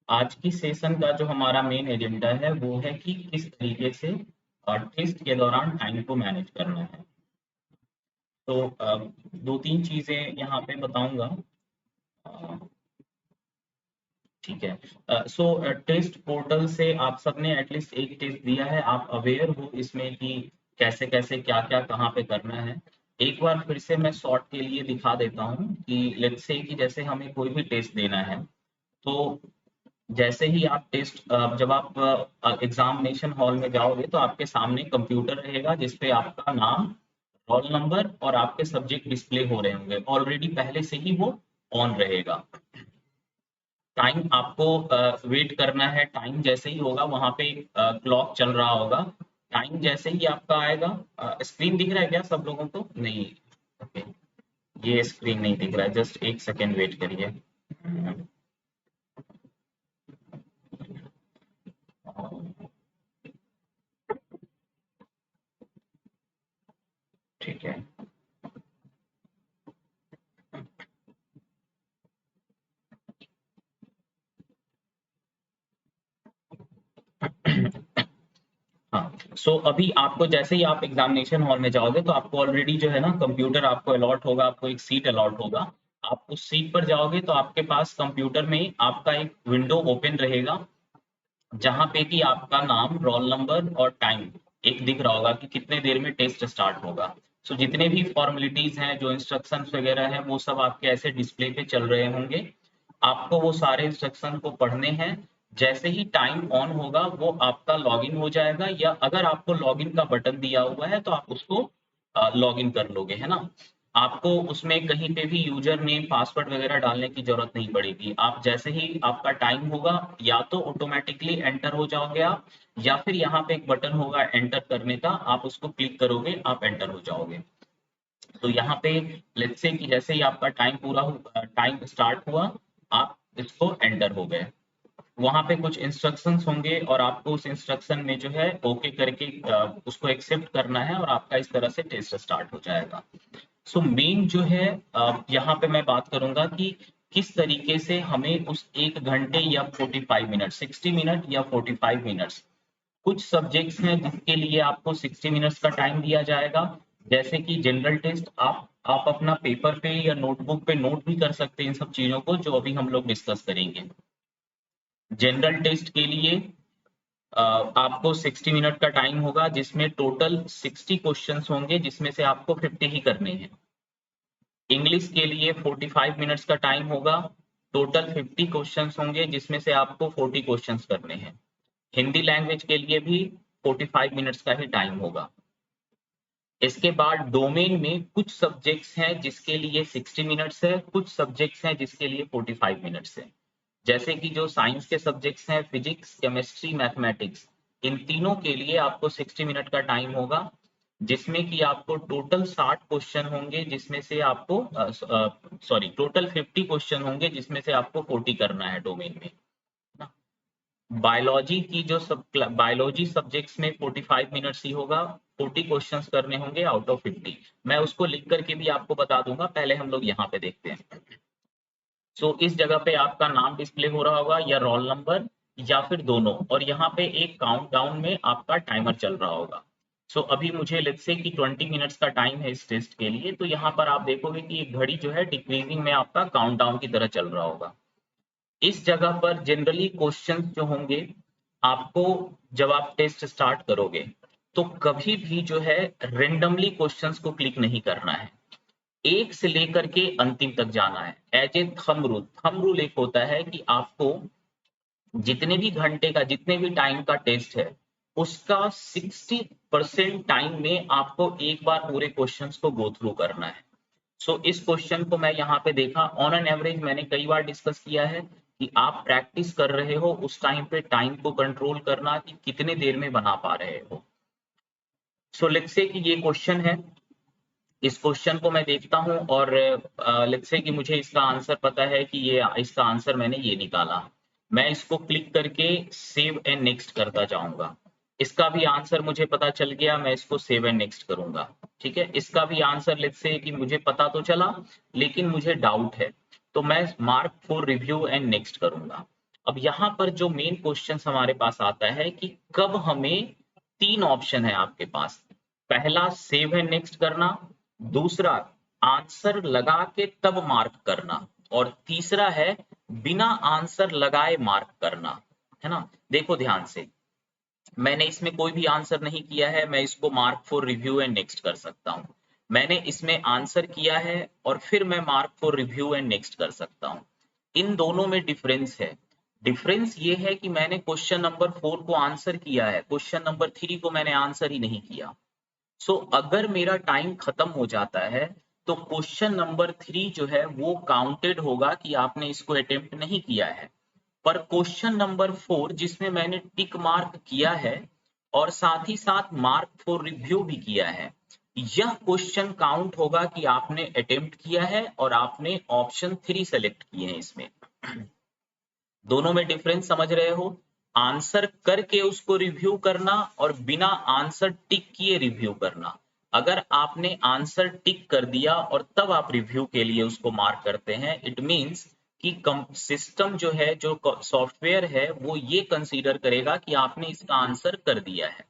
आज की सेशन का जो हमारा मेन एजेंडा है वो है कि किस तरीके से टेस्ट के दौरान टाइम को मैनेज करना है। तो दो तीन चीजें यहाँ पे बताऊंगा। अ, ठीक है। सो टेस्ट पोर्टल से आप सबने एटलीस्ट एक टेस्ट दिया है, आप अवेयर हो इसमें कि कैसे कैसे क्या क्या कहाँ पे करना है। एक बार फिर से मैं शॉर्ट के लिए दिखा देता हूँ कि लेट्स से कि जैसे हमें कोई भी टेस्ट देना है, तो जैसे ही आप टेस्ट जब आप एग्जामिनेशन हॉल में जाओगे तो आपके सामने कंप्यूटर रहेगा जिसपे आपका नाम, रोल नंबर और आपके सब्जेक्ट डिस्प्ले हो रहे होंगे। ऑलरेडी पहले से ही वो ऑन रहेगा। टाइम आपको वेट करना है। टाइम जैसे ही होगा वहां पे क्लॉक चल रहा होगा। टाइम जैसे ही आपका आएगा, स्क्रीन दिख रहा है क्या सब लोगों को? नहीं? ओके, ये स्क्रीन नहीं दिख रहा है, जस्ट एक सेकेंड वेट करिए। ठीक है। हाँ, सो अभी आपको जैसे ही आप एग्जामिनेशन हॉल में जाओगे तो आपको ऑलरेडी जो है ना कंप्यूटर आपको अलॉट होगा, आपको एक सीट अलॉट होगा। आप उस सीट पर जाओगे तो आपके पास कंप्यूटर में आपका एक विंडो ओपन रहेगा जहाँ पे कि आपका नाम, रोल नंबर और टाइम एक दिख रहा होगा कि कितने देर में टेस्ट स्टार्ट होगा। सो जितने भी फॉर्मेलिटीज हैं, जो इंस्ट्रक्शंस वगैरह हैं, वो सब आपके ऐसे डिस्प्ले पे चल रहे होंगे। आपको वो सारे इंस्ट्रक्शन को पढ़ने हैं। जैसे ही टाइम ऑन होगा वो आपका लॉगिन हो जाएगा, या अगर आपको लॉगिन का बटन दिया हुआ है तो आप उसको लॉगिन कर लोगे, है ना। आपको उसमें कहीं पे भी यूजर नेम, पासवर्ड वगैरह डालने की जरूरत नहीं पड़ेगी। आप जैसे ही आपका टाइम होगा या तो ऑटोमेटिकली एंटर हो जाओगे आप, या फिर यहाँ पे एक बटन होगा एंटर करने का, आप उसको क्लिक करोगे, आप एंटर हो जाओगे। तो यहाँ पे लेट्स से कि जैसे ही आपका टाइम पूरा टाइम स्टार्ट हुआ, आप इसको एंटर हो गए। वहां पे कुछ इंस्ट्रक्शंस होंगे और आपको उस इंस्ट्रक्शन में जो है ओके करके उसको एक्सेप्ट करना है और आपका इस तरह से टेस्ट स्टार्ट हो जाएगा। सो मेन जो है यहाँ पे मैं बात करूंगा कि किस तरीके से हमें उस 1 घंटे या 45 मिनट, 60 मिनट या 45 मिनट्स, कुछ सब्जेक्ट्स हैं जिसके लिए आपको 60 मिनट्स का टाइम दिया जाएगा। जैसे कि जनरल टेस्ट, आप अपना पेपर पे या नोटबुक पे नोट भी कर सकते हैं इन सब चीजों को जो अभी हम लोग डिस्कस करेंगे। जनरल टेस्ट के लिए आपको 60 मिनट का टाइम होगा जिसमें टोटल 60 क्वेश्चंस होंगे जिसमें से आपको 50 ही करने हैं। इंग्लिश के लिए 45 मिनट्स का टाइम होगा, टोटल 50 क्वेश्चंस होंगे जिसमें से आपको 40 क्वेश्चंस करने हैं। हिंदी लैंग्वेज के लिए भी 45 मिनट्स का ही टाइम होगा। इसके बाद डोमेन में कुछ सब्जेक्ट्स हैं जिसके लिए 60 मिनट्स है, कुछ सब्जेक्ट्स हैं जिसके लिए 45 मिनट्स है। जैसे कि जो साइंस के सब्जेक्ट्स हैं, फिजिक्स, केमिस्ट्री, मैथमेटिक्स, इन तीनों के लिए आपको 60 मिनट का टाइम होगा, जिसमें कि आपको टोटल 60 क्वेश्चन होंगे जिसमें से आपको सॉरी टोटल 50 क्वेश्चन होंगे जिसमें से आपको 40 करना है डोमेन में। बायोलॉजी की जो सब बायोलॉजी सब्जेक्ट्स में 45 मिनट्स ही होगा, 40 क्वेश्चंस करने होंगे आउट ऑफ 50। मैं उसको लिख करके भी आपको बता दूंगा, पहले हम लोग यहाँ पे देखते हैं। सो इस जगह पे आपका नाम डिस्प्ले हो रहा होगा या रोल नंबर, या फिर दोनों, और यहाँ पे एक काउंटडाउन में आपका टाइमर चल रहा होगा। सो अभी मुझे लेट्स से कि 20 मिनट्स का टाइम है इस टेस्ट के लिए, तो यहाँ पर आप देखोगे कि एक घड़ी जो है डिक्रीजिंग में आपका काउंटडाउन की तरह चल रहा होगा। इस जगह पर जनरली क्वेश्चंस जो होंगे, आपको जब आप टेस्ट स्टार्ट करोगे तो कभी भी जो है रेंडमली क्वेश्चंस को क्लिक नहीं करना है, एक से लेकर के अंतिम तक जाना है। एज ए थंब रूल एक होता है कि आपको जितने भी घंटे का, जितने भी टाइम का टेस्ट है, उसका 60% टाइम में आपको एक बार पूरे क्वेश्चंस को गो थ्रू करना है। सो इस क्वेश्चन को मैं यहाँ पे देखा, ऑन एन एवरेज मैंने कई बार डिस्कस किया है कि आप प्रैक्टिस कर रहे हो उस टाइम पे टाइम को कंट्रोल करना कि कितने देर में बना पा रहे हो। सो लेट्स से कि ये क्वेश्चन है, इस क्वेश्चन को मैं देखता हूं और लेट्स से कि मुझे इसका आंसर पता है कि ये इसका आंसर मैंने ये निकाला। मैं इसको क्लिक करके सेव एंड नेक्स्ट करता जाऊंगा। इसका भी आंसर मुझे पता चल गया, मैं इसको सेव एंड नेक्स्ट करूंगा। ठीक है, इसका भी आंसर लेट्स से कि मुझे पता तो चला लेकिन मुझे डाउट है, तो मैं mark for review and next करूंगा। अब यहाँ पर जो मेन क्वेश्चन हमारे पास आता है कि कब हमें, तीन ऑप्शन है आपके पास, पहला सेव एंड नेक्स्ट करना, दूसरा आंसर लगा के तब मार्क करना, और तीसरा है बिना आंसर लगाए मार्क करना, है ना। देखो ध्यान से, मैंने इसमें कोई भी आंसर नहीं किया है, मैं इसको mark for review and next कर सकता हूँ। मैंने इसमें आंसर किया है और फिर मैं mark for review and next कर सकता हूँ। इन दोनों में डिफरेंस है। डिफरेंस ये है कि मैंने क्वेश्चन नंबर 4 को आंसर किया है, क्वेश्चन नंबर 3 को मैंने आंसर ही नहीं किया। सो अगर मेरा टाइम खत्म हो जाता है तो क्वेश्चन नंबर 3 जो है वो काउंटेड होगा कि आपने इसको अटेम्प्ट नहीं किया है। पर क्वेश्चन नंबर 4 जिसमें मैंने टिक मार्क किया है और साथ ही साथ मार्क फॉर रिव्यू भी किया है, यह क्वेश्चन काउंट होगा कि आपने अटेम्प्ट किया है और आपने ऑप्शन 3 सेलेक्ट किए हैं इसमें। दोनों में डिफरेंस समझ रहे हो? आंसर करके उसको रिव्यू करना और बिना आंसर टिक किए रिव्यू करना। अगर आपने आंसर टिक कर दिया और तब आप रिव्यू के लिए उसको मार्क करते हैं, इट मींस कि सिस्टम जो है, जो सॉफ्टवेयर है, वो ये कंसीडर करेगा कि आपने इसका आंसर कर दिया है।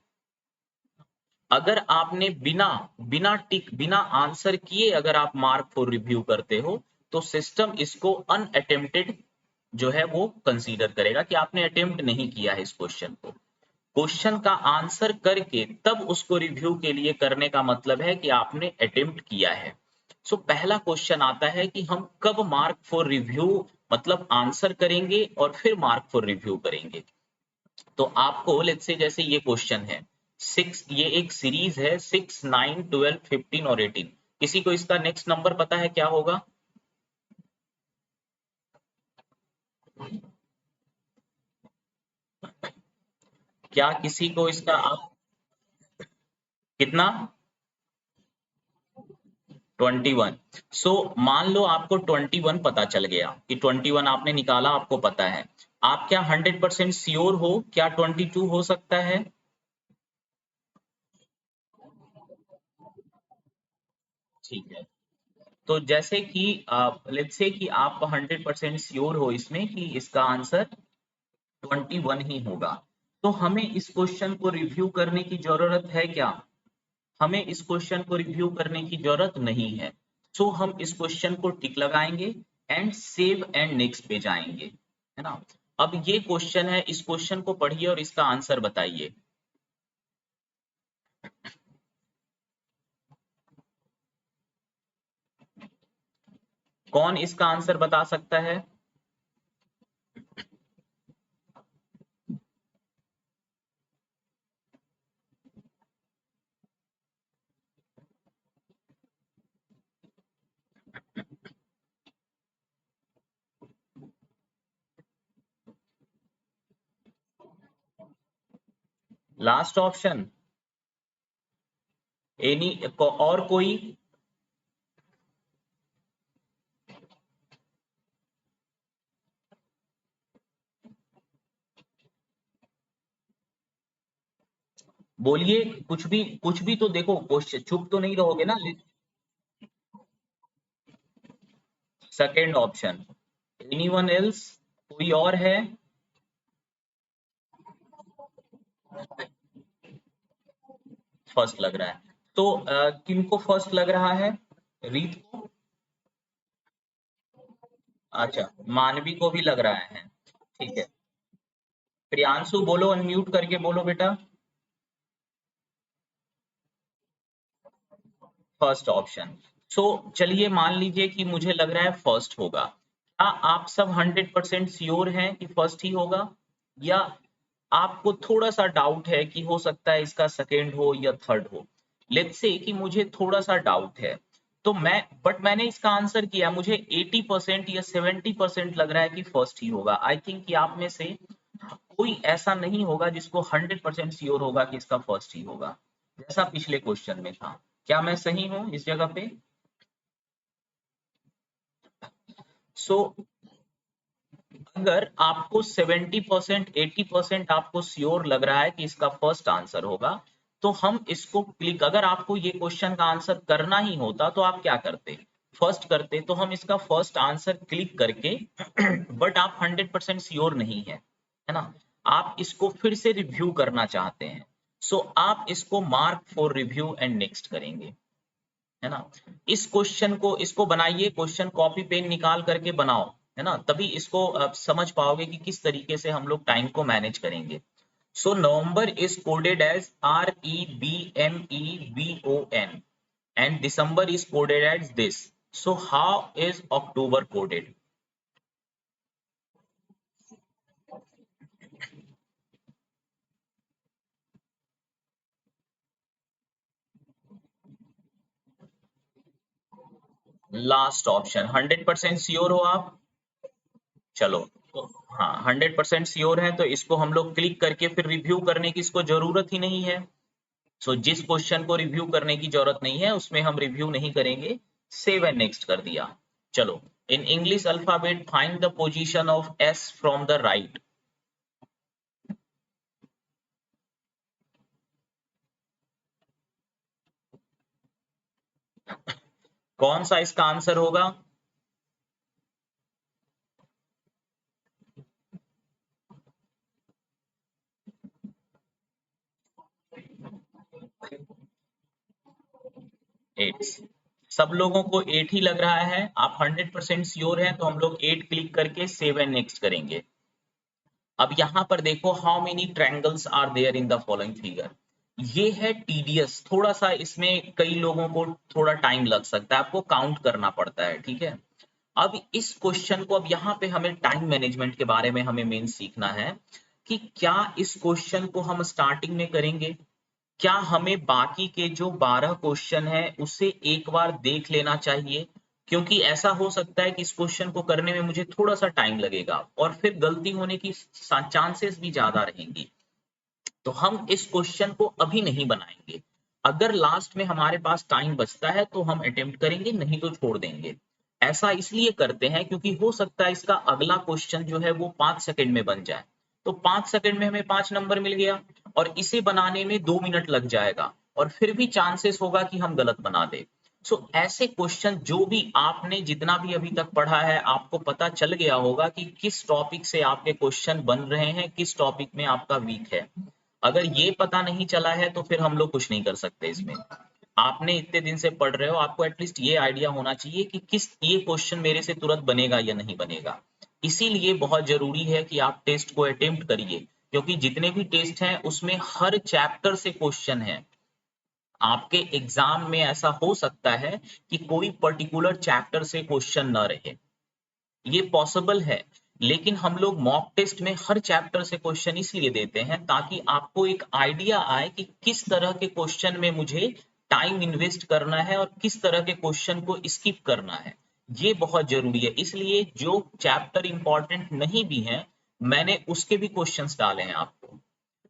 अगर आपने बिना बिना टिक बिना आंसर किए अगर आप मार्क फॉर रिव्यू करते हो तो सिस्टम इसको अनअटेम्प्टेड जो है वो कंसीडर करेगा कि आपने अटेम्प्ट नहीं किया है इस क्वेश्चन को। क्वेश्चन का आंसर करके तब उसको रिव्यू के लिए करने का मतलब है कि आपने अटेम्प्ट किया है। सो पहला क्वेश्चन आता है कि हम कब मार्क फॉर रिव्यू मतलब आंसर करेंगे और फिर मार्क फॉर रिव्यू करेंगे। तो आपको लेट्स से जैसे ये क्वेश्चन है 6, ये एक सीरीज है 6, 9, 12, 15 और 18। किसी को इसका नेक्स्ट नंबर पता है क्या होगा? क्या किसी को इसका आप कितना? 21। सो मान लो आपको 21 पता चल गया कि 21 आपने निकाला, आपको पता है। आप क्या 100% श्योर हो क्या 22 हो सकता है? ठीक है। तो जैसे कि लेट्स से कि आप 100% श्योर हो इसमें कि इसका आंसर 21 ही होगा, तो हमें इस क्वेश्चन को रिव्यू करने की जरूरत है क्या? हमें इस क्वेश्चन को रिव्यू करने की जरूरत नहीं है। सो हम इस क्वेश्चन को टिक लगाएंगे एंड सेव एंड नेक्स्ट पे जाएंगे, है ना। अब ये क्वेश्चन है, इस क्वेश्चन को पढ़िए और इसका आंसर बताइए। कौन इसका आंसर बता सकता है? लास्ट ऑप्शन एनी और कोई? बोलिए, कुछ भी तो देखो, क्वेश्चन चुप तो नहीं रहोगे ना। Second option, anyone else? कोई और है? फर्स्ट लग रहा है। तो किनको फर्स्ट लग रहा है? रीत को? अच्छा, मानवी को भी लग रहा है। ठीक है। प्रियांशु बोलो, अनम्यूट करके बोलो बेटा। First option. सो चलिए मान लीजिए कि मुझे लग रहा है फर्स्ट होगा। क्या आप सब 100% श्योर हैं कि फर्स्ट ही होगा, या आपको थोड़ा सा डाउट है कि हो सकता है इसका सेकेंड हो या थर्ड हो? लेट्स से कि मुझे थोड़ा सा डाउट है, तो मैंने इसका आंसर किया, मुझे 80% या 70% लग रहा है कि फर्स्ट ही होगा। आई थिंक कि आप में से कोई ऐसा नहीं होगा जिसको 100% श्योर होगा कि इसका फर्स्ट ही होगा, जैसा पिछले क्वेश्चन में था। क्या मैं सही हूं इस जगह पे? सो अगर आपको 70% 80% आपको श्योर लग रहा है कि इसका फर्स्ट आंसर होगा, तो हम इसको क्लिक, अगर आपको ये क्वेश्चन का आंसर करना ही होता तो आप क्या करते? फर्स्ट करते तो हम इसका फर्स्ट आंसर क्लिक करके बट आप 100% श्योर नहीं है ना, आप इसको फिर से रिव्यू करना चाहते हैं, सो आप इसको mark for review and next करेंगे, है ना। इस क्वेश्चन को इसको बनाइए, क्वेश्चन कॉपी पेन निकाल करके बनाओ, है ना, तभी इसको आप समझ पाओगे कि किस तरीके से हम लोग टाइम को मैनेज करेंगे। So November is coded as REBMEVON and December is coded as this. So how is October coded? Last option 100% sure हो आप? चलो, तो हाँ 100% श्योर है तो इसको हम लोग क्लिक करके फिर रिव्यू करने की इसको जरूरत ही नहीं है। सो जिस क्वेश्चन को रिव्यू करने की जरूरत नहीं है उसमें हम रिव्यू नहीं करेंगे, सेव एंड नेक्स्ट कर दिया। चलो, in English alphabet find the position of S from the right. कौन सा इसका आंसर होगा? एट। सब लोगों को 8 ही लग रहा है, आप 100% श्योर हैं तो हम लोग 8 क्लिक करके सेव एंड नेक्स्ट करेंगे। अब यहाँ पर देखो, how many triangles are there in the following figure. ये है टीडियस, थोड़ा सा इसमें कई लोगों को थोड़ा टाइम लग सकता है, आपको काउंट करना पड़ता है, ठीक है। अब इस क्वेश्चन को, अब यहाँ पे हमें टाइम मैनेजमेंट के बारे में हमें मेन सीखना है कि क्या इस क्वेश्चन को हम स्टार्टिंग में करेंगे, क्या हमें बाकी के जो 12 क्वेश्चन है उसे एक बार देख लेना चाहिए, क्योंकि ऐसा हो सकता है कि इस क्वेश्चन को करने में मुझे थोड़ा सा टाइम लगेगा और फिर गलती होने की चांसेस भी ज्यादा रहेंगी। तो हम इस क्वेश्चन को अभी नहीं बनाएंगे, अगर लास्ट में हमारे पास टाइम बचता है तो हम अटेम्प्ट करेंगे, नहीं तो छोड़ देंगे। ऐसा इसलिए करते हैं क्योंकि हो सकता है इसका अगला क्वेश्चन जो है वो 5 सेकंड में बन जाए, तो 5 सेकंड में हमें 5 नंबर मिल गया और इसे बनाने में 2 मिनट लग जाएगा और फिर भी चांसेस होगा कि हम गलत बना दे। सो ऐसे क्वेश्चन जो भी आपने जितना भी अभी तक पढ़ा है, आपको पता चल गया होगा कि किस टॉपिक से आपके क्वेश्चन बन रहे हैं, किस टॉपिक में आपका वीक है। अगर ये पता नहीं चला है तो फिर हम लोग कुछ नहीं कर सकते इसमें। आपने इतने दिन से पढ़ रहे हो, आपको एटलीस्ट ये आइडिया होना चाहिए कि किस ये क्वेश्चन मेरे से तुरंत बनेगा या नहीं बनेगा। इसीलिए बहुत जरूरी है कि आप टेस्ट को अटेम्प्ट करिए, क्योंकि जितने भी टेस्ट हैं उसमें हर चैप्टर से क्वेश्चन है। आपके एग्जाम में ऐसा हो सकता है कि कोई पर्टिकुलर चैप्टर से क्वेश्चन न रहे, ये पॉसिबल है, लेकिन हम लोग मॉक टेस्ट में हर चैप्टर से क्वेश्चन इसलिए देते हैं ताकि आपको एक आइडिया आए कि किस तरह के क्वेश्चन में मुझे टाइम इन्वेस्ट करना है और किस तरह के क्वेश्चन को स्किप करना है। ये बहुत जरूरी है, इसलिए जो चैप्टर इंपॉर्टेंट नहीं भी हैं मैंने उसके भी क्वेश्चंस डाले हैं आपको।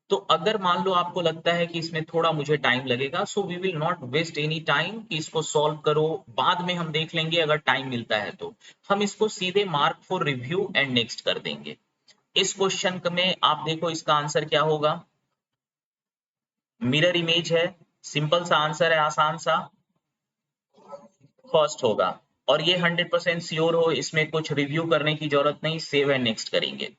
तो अगर मान लो आपको लगता है कि इसमें थोड़ा मुझे टाइम लगेगा, so we will not waste any time कि इसको सॉल्व करो, बाद में हम देख लेंगे अगर टाइम मिलता है तो। हम इसको सीधे mark for review and next कर देंगे। इस क्वेश्चन में आप देखो इसका आंसर क्या होगा, मिरर इमेज है, सिंपल सा आंसर है, आसान सा, फर्स्ट होगा। और ये 100% श्योर हो, इसमें कुछ रिव्यू करने की जरूरत नहीं, सेव एंड नेक्स्ट करेंगे।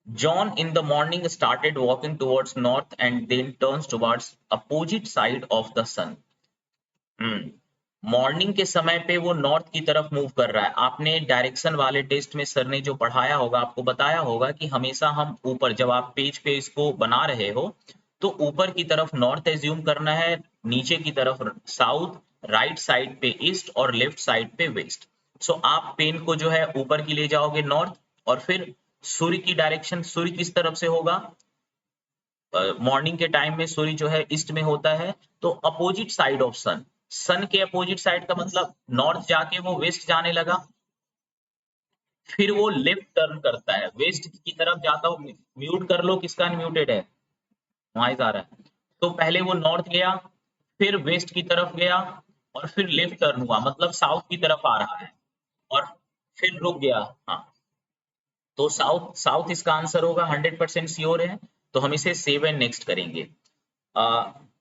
John in the morning started walking towards north and then turns towards opposite side of the sun. Morning के समय पे वो नॉर्थ की तरफ मूव कर रहा है। आपने डायरेक्शन वाले टेस्ट में सर ने जो पढ़ाया होगा, आपको बताया होगा कि हमेशा हम ऊपर, जब आप पेज पे इसको बना रहे हो तो ऊपर की तरफ नॉर्थ एज्यूम करना है, नीचे की तरफ साउथ, राइट साइड पे ईस्ट और लेफ्ट साइड पे वेस्ट। सो आप पेन को जो है ऊपर की ले जाओगे नॉर्थ, और फिर सूर्य की डायरेक्शन, सूर्य किस तरफ से होगा, मॉर्निंग के टाइम में सूर्य जो है ईस्ट में होता है, तो अपोजिट साइड ऑफ सन, सन के अपोजिट साइड का मतलब नॉर्थ जाके वो वेस्ट जाने लगा, फिर वो लेफ्ट टर्न करता है, वेस्ट की तरफ जाता हो। म्यूट कर लो, किसका अनम्यूटेड है, नॉइज आ रहा है। तो पहले वो नॉर्थ गया, फिर वेस्ट की तरफ गया और फिर लेफ्ट टर्न हुआ, मतलब साउथ की तरफ आ रहा है और फिर रुक गया। हाँ, तो साउथ, साउथ इसका आंसर होगा, 100% श्योर है, तो हम इसे सेव एंड नेक्स्ट करेंगे।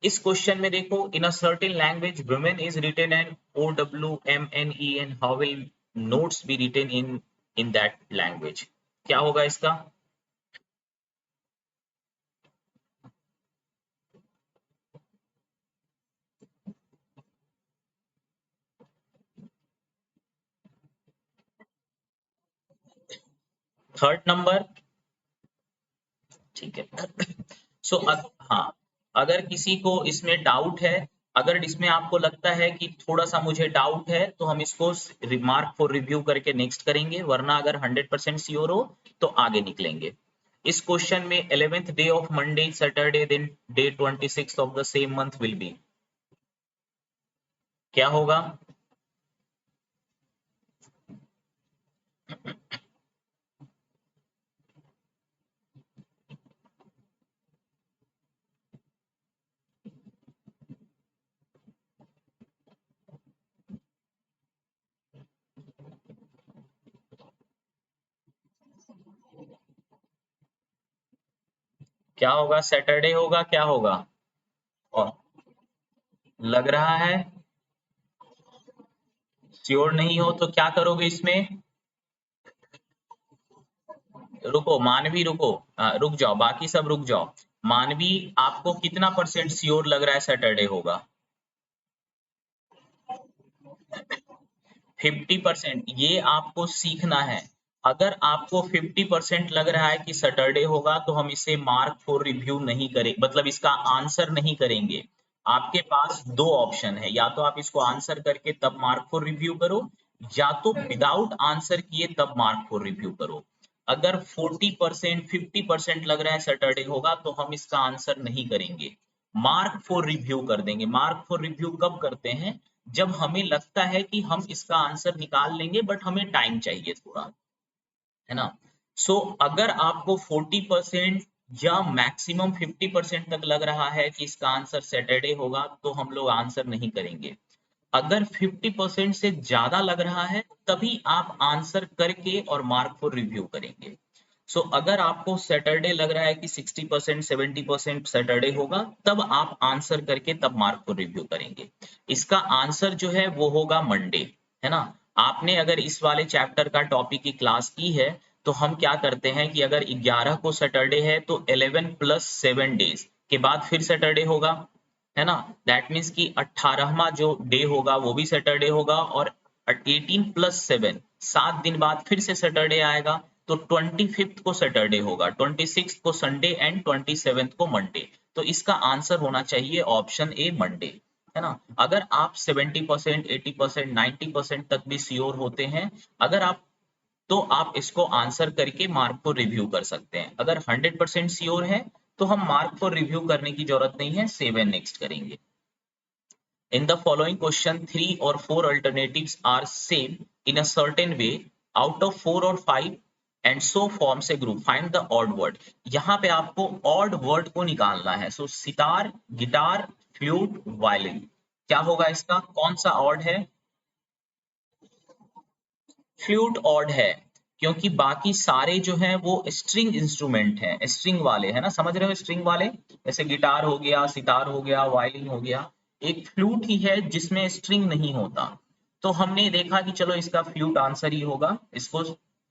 इस क्वेश्चन में देखो, in a certain language women is written an OWMNEN, how will notes be written in that language? क्या होगा इसका? थर्ड नंबर, ठीक है। सो हाँ, अगर किसी को इसमें डाउट है, अगर इसमें आपको लगता है कि थोड़ा सा मुझे डाउट है, तो हम इसको रिमार्क फॉर रिव्यू करके नेक्स्ट करेंगे, वरना अगर 100% श्योर हो तो आगे निकलेंगे। इस क्वेश्चन में 11th day of Monday Saturday then day 26 of the same month will be, क्या होगा? क्या होगा? सैटरडे होगा, क्या होगा? और लग रहा है श्योर नहीं हो तो क्या करोगे इसमें? रुको मानवी, रुको, रुक जाओ, बाकी सब रुक जाओ। मानवी, आपको कितना परसेंट श्योर लग रहा है सैटरडे होगा? 50%? ये आपको सीखना है। अगर आपको 50% लग रहा है कि सैटरडे होगा, तो हम इसे मार्क फॉर रिव्यू नहीं करें, मतलब इसका आंसर नहीं करेंगे। आपके पास दो ऑप्शन है, या तो आप इसको आंसर करके तब मार्क फॉर रिव्यू करो, या तो विदाउट आंसर किए तब मार्क फॉर रिव्यू करो। अगर 40% 50% लग रहा है सैटरडे होगा, तो हम इसका आंसर नहीं करेंगे, मार्क फॉर रिव्यू कर देंगे। मार्क फॉर रिव्यू कब करते हैं? जब हमें लगता है कि हम इसका आंसर निकाल लेंगे, बट हमें टाइम चाहिए थोड़ा, है ना। अगर आपको 40% या मैक्सिमम 50% तक लग रहा है कि इसका आंसर सैटरडे होगा, तो हम लोग आंसर नहीं करेंगे। अगर 50% से ज्यादा लग रहा है, तभी आप आंसर करके और मार्क फॉर रिव्यू करेंगे। अगर आपको सैटरडे लग रहा है कि 60% 70% सैटरडे होगा, तब आप आंसर करके तब मार्क फॉर रिव्यू करेंगे। इसका आंसर जो है वो होगा मंडे, है ना। आपने अगर इस वाले चैप्टर का टॉपिक की क्लास की है, तो हम क्या करते हैं कि अगर 11 को सैटरडे है, तो 11 + 7 डेज के बाद फिर सैटरडे होगा, है ना। दैट मीन्स कि 18वां जो डे होगा वो भी सैटरडे होगा, और 18 + 7 7 दिन बाद फिर से सैटरडे आएगा, तो 25th को सैटरडे होगा, 26th को संडे एंड 27th को मंडे। तो इसका आंसर होना चाहिए ऑप्शन ए, मंडे, है ना। अगर आप 70% 80% 90% तक भी श्योर होते हैं, अगर आप, तो आप इसको आंसर करके मार्क को रिव्यू कर सकते हैं। अगर 100% श्योर है, तो हम मार्क को रिव्यू करने की जरूरत नहीं है, सेव एंड नेक्स्ट करेंगे। In the following question, 3 or 4 alternatives are same in a certain way out of 4 or 5 and so forms a group. Find the odd word. यहाँ पे आपको odd word को निकालना है। Sitar, guitar, flute, violin. क्या होगा इसका? कौन सा odd है? फ्लूट ऑड है, क्योंकि बाकी सारे जो हैं वो स्ट्रिंग इंस्ट्रूमेंट हैं, स्ट्रिंग वाले, है ना, समझ रहे हो, स्ट्रिंग वाले। जैसे गिटार हो गया, सितार हो गया, वायलिन हो गया। एक फ्लूट ही है जिसमें स्ट्रिंग नहीं होता। तो हमने देखा कि चलो इसका फ्लूट आंसर ही होगा, इसको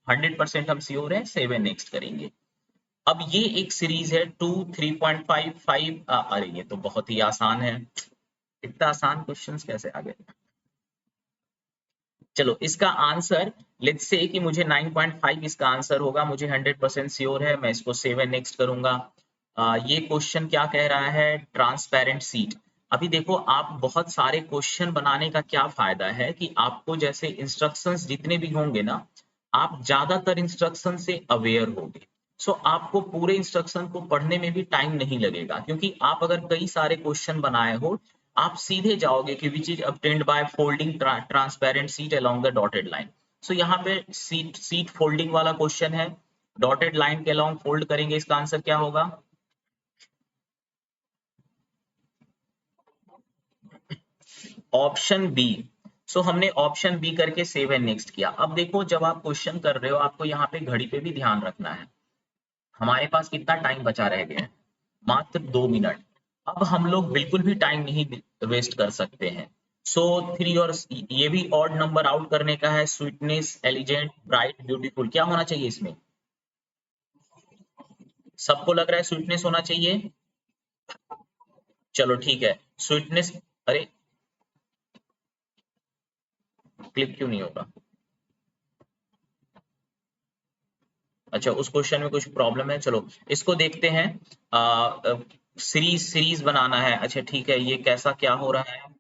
100% हम श्योर है, सेव नेक्स्ट करेंगे। अब ये एक सीरीज है 2 3.55, अरे ये तो बहुत ही आसान है, इतना आसान क्वेश्चंस कैसे आ गए? चलो इसका आंसर, लेट्स से कि मुझे 9.5 इसका आंसर होगा, मुझे 100% श्योर है, मैं इसको सेव एंड नेक्स्ट करूंगा। ये क्वेश्चन क्या कह रहा है? Transparent seat. अभी देखो, आप बहुत सारे क्वेश्चन बनाने का क्या फायदा है कि आपको जैसे इंस्ट्रक्शंस जितने भी होंगे ना, आप ज्यादातर इंस्ट्रक्शन से अवेयर होंगे। आपको पूरे इंस्ट्रक्शन को पढ़ने में भी टाइम नहीं लगेगा, क्योंकि आप अगर कई सारे क्वेश्चन बनाए हो, आप सीधे जाओगे कि which is obtained by folding transparent sheet along the dotted line. यहाँ पे सीट सीट फोल्डिंग वाला क्वेश्चन है, डॉटेड लाइन के अलोंग फोल्ड करेंगे, इसका आंसर क्या होगा? Option B. हमने ऑप्शन बी करके सेव एंड नेक्स्ट किया। अब देखो, जब आप क्वेश्चन कर रहे हो, आपको यहाँ पे घड़ी पे भी ध्यान रखना है। हमारे पास कितना टाइम बचा रह गया है? मात्र 2 मिनट। अब हम लोग बिल्कुल भी टाइम नहीं वेस्ट कर सकते हैं। सो थ्री और ये भी ऑड नंबर आउट करने का है। स्वीटनेस, एलिजेंट, ब्राइट, ब्यूटीफुल, क्या होना चाहिए इसमें? सबको लग रहा है स्वीटनेस होना चाहिए। चलो ठीक है, स्वीटनेस। अरे क्लिक क्यों नहीं होगा? अच्छा, उस क्वेश्चन में कुछ प्रॉब्लम है, चलो इसको देखते हैं। सीरीज सीरीज बनाना है, अच्छा ठीक है, ये कैसा क्या हो रहा है?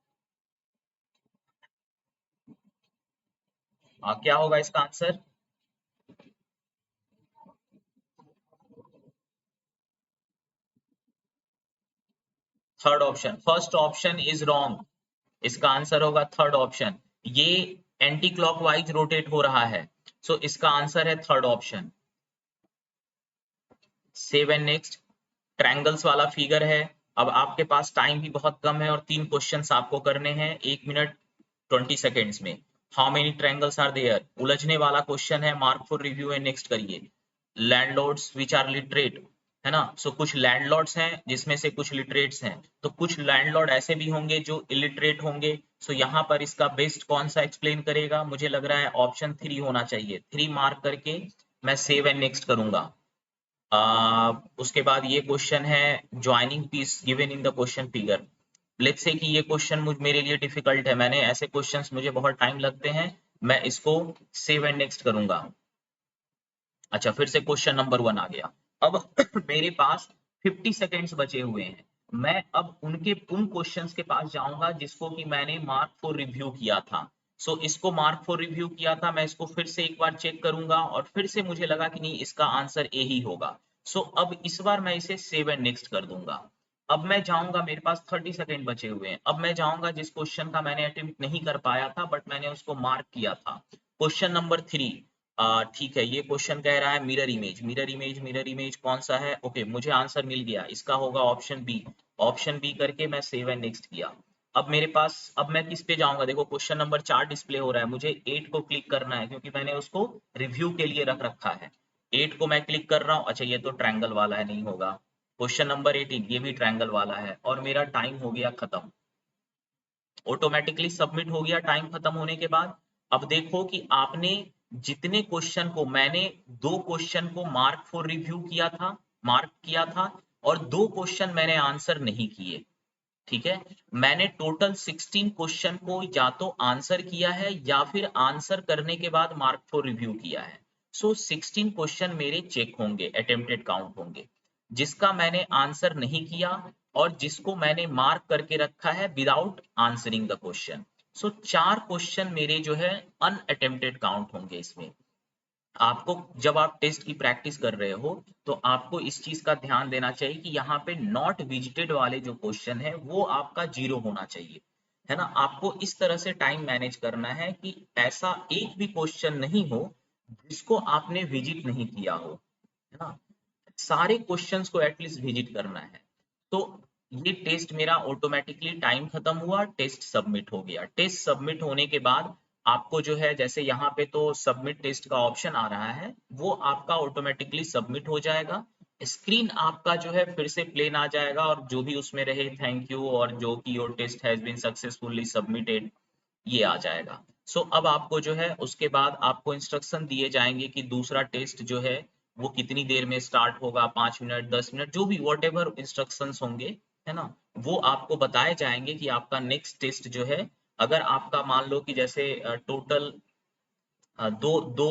क्या होगा इसका answer? Third option, first option is wrong. इसका आंसर होगा थर्ड ऑप्शन। ये एंटी क्लॉकवाइज रोटेट हो रहा है, सो इसका आंसर है third option. Save and next. Triangles वाला फिगर है। अब आपके पास टाइम भी बहुत कम है और तीन क्वेश्चंस आपको करने हैं 1 मिनट 20 सेकेंड्स में। How many triangles are there, उलझने वाला क्वेश्चन है, mark for review and next करिए। लैंडलॉर्ड्स विच आर लिटरेट, है ना? सो कुछ लैंडलॉर्ड्स हैं जिसमें से कुछ लिटरेट्स हैं, तो कुछ लैंडलॉर्ड ऐसे भी होंगे जो इलिटरेट होंगे। सो यहाँ पर इसका बेस्ट कौन सा एक्सप्लेन करेगा? मुझे लग रहा है ऑप्शन 3 होना चाहिए। 3 मार्क करके मैं सेव एंड नेक्स्ट करूंगा। उसके बाद ये क्वेश्चन है, joining piece given in the question figure. Let's say कि ये क्वेश्चन मुझ मेरे लिए डिफिकल्ट है, मैंने ऐसे क्वेश्चंस मुझे बहुत टाइम लगते हैं, मैं इसको सेव एंड नेक्स्ट करूंगा। अच्छा, फिर से क्वेश्चन नंबर 1 आ गया। अब मेरे पास 50 सेकेंड्स बचे हुए हैं। मैं अब उन क्वेश्चंस के पास जाऊंगा जिसको कि मैंने मार्क फॉर रिव्यू किया था। सो इसको मार्क फॉर रिव्यू किया था, मैं इसको फिर से एक बार चेक करूंगा और फिर से मुझे लगा कि नहीं, इसका आंसर ए ही होगा। सो अब इस बार मैं इसे सेव एंड नेक्स्ट कर दूंगा। अब मैं जाऊंगा, मेरे पास 30 सेकेंड बचे हुए हैं, अब मैं जाऊंगा जिस क्वेश्चन का मैंने अटेम्प्ट नहीं कर पाया था बट मैंने उसको मार्क किया था, क्वेश्चन नंबर 3। ठीक है, ये क्वेश्चन कह रहा है mirror image, mirror image, mirror image कौन सा है? ओके, मुझे आंसर मिल गया, इसका होगा ऑप्शन बी। ऑप्शन बी करके मैं सेव एंड नेक्स्ट किया। अब मेरे पास, अब मैं किस पे जाऊंगा? देखो क्वेश्चन नंबर 4 डिस्प्ले हो रहा है, मुझे 8 को क्लिक करना है क्योंकि मैंने उसको रिव्यू के लिए रख रखा है। 8 को मैं क्लिक कर रहा हूँ। अच्छा, ये तो ट्रायंगल वाला है, नहीं होगा। क्वेश्चन नंबर 18, ये भी ट्रायंगल वाला है और मेरा टाइम हो गया खत्म। ऑटोमेटिकली सबमिट हो गया टाइम खत्म होने के बाद। अब देखो कि आपने जितने क्वेश्चन को, मैंने दो क्वेश्चन को मार्क फॉर रिव्यू किया था, मार्क किया था, और दो क्वेश्चन मैंने आंसर नहीं किए। ठीक है, मैंने टोटल 16 क्वेश्चन को या तो आंसर किया है या फिर आंसर करने के बाद मार्क फॉर रिव्यू किया है। सो 16 क्वेश्चन मेरे चेक होंगे, अटेम्प्टेड काउंट होंगे। जिसका मैंने आंसर नहीं किया और जिसको मैंने मार्क करके रखा है without answering the question, so 4 question मेरे जो है अनअटेम्प्टेड काउंट होंगे इसमें। आपको जब आप टेस्ट की प्रैक्टिस कर रहे हो तो आपको इस चीज का ध्यान देना चाहिए कि यहाँ पे नॉट विजिटेड वाले जो क्वेश्चन है वो आपका 0 होना चाहिए, है ना? आपको इस तरह से टाइम मैनेज करना है कि ऐसा एक भी क्वेश्चन नहीं हो जिसको आपने विजिट नहीं किया हो, है ना? सारे क्वेश्चंस को एटलीस्ट विजिट करना है। तो ये टेस्ट मेरा ऑटोमेटिकली टाइम खत्म हुआ, टेस्ट सबमिट हो गया। टेस्ट सबमिट होने के बाद आपको जो है, जैसे यहाँ पे तो सबमिट टेस्ट का ऑप्शन आ रहा है, वो आपका ऑटोमेटिकली सबमिट हो जाएगा। स्क्रीन आपका जो है फिर से प्लेन आ जाएगा और जो भी उसमें रहे थैंक यू और जो कि your test has been successfully submitted, ये आ जाएगा। अब आपको जो है उसके बाद आपको इंस्ट्रक्शन दिए जाएंगे कि दूसरा टेस्ट जो है वो कितनी देर में स्टार्ट होगा, 5 मिनट, 10 मिनट, जो भी वॉट एवर इंस्ट्रक्शंस होंगे, है ना, वो आपको बताए जाएंगे कि आपका नेक्स्ट टेस्ट जो है, अगर आपका मान लो कि जैसे टोटल दो दो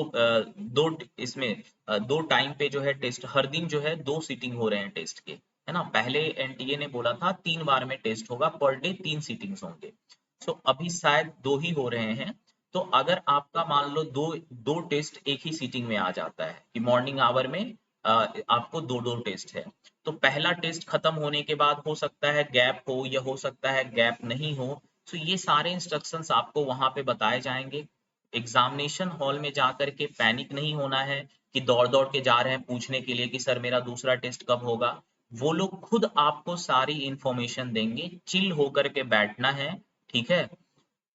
दो इसमें दो टाइम पे जो है टेस्ट, हर दिन जो है 2 सीटिंग हो रहे हैं टेस्ट के, है ना? पहले एनटीए ने बोला था 3 बार में टेस्ट होगा, पर डे 3 सीटिंग्स होंगे। अभी शायद 2 ही हो रहे हैं। तो अगर आपका मान लो दो दो टेस्ट एक ही सीटिंग में आ जाता है कि मॉर्निंग आवर में आपको दो दो टेस्ट है, तो पहला टेस्ट खत्म होने के बाद हो सकता है गैप हो या हो सकता है गैप नहीं हो। ये सारे इंस्ट्रक्शंस आपको वहां पे बताए जाएंगे। एग्जामिनेशन हॉल में जाकर के पैनिक नहीं होना है कि दौड़ दौड़ के जा रहे हैं पूछने के लिए कि सर मेरा दूसरा टेस्ट कब होगा। वो लोग खुद आपको सारी इंफॉर्मेशन देंगे, चिल होकर के बैठना है। ठीक है,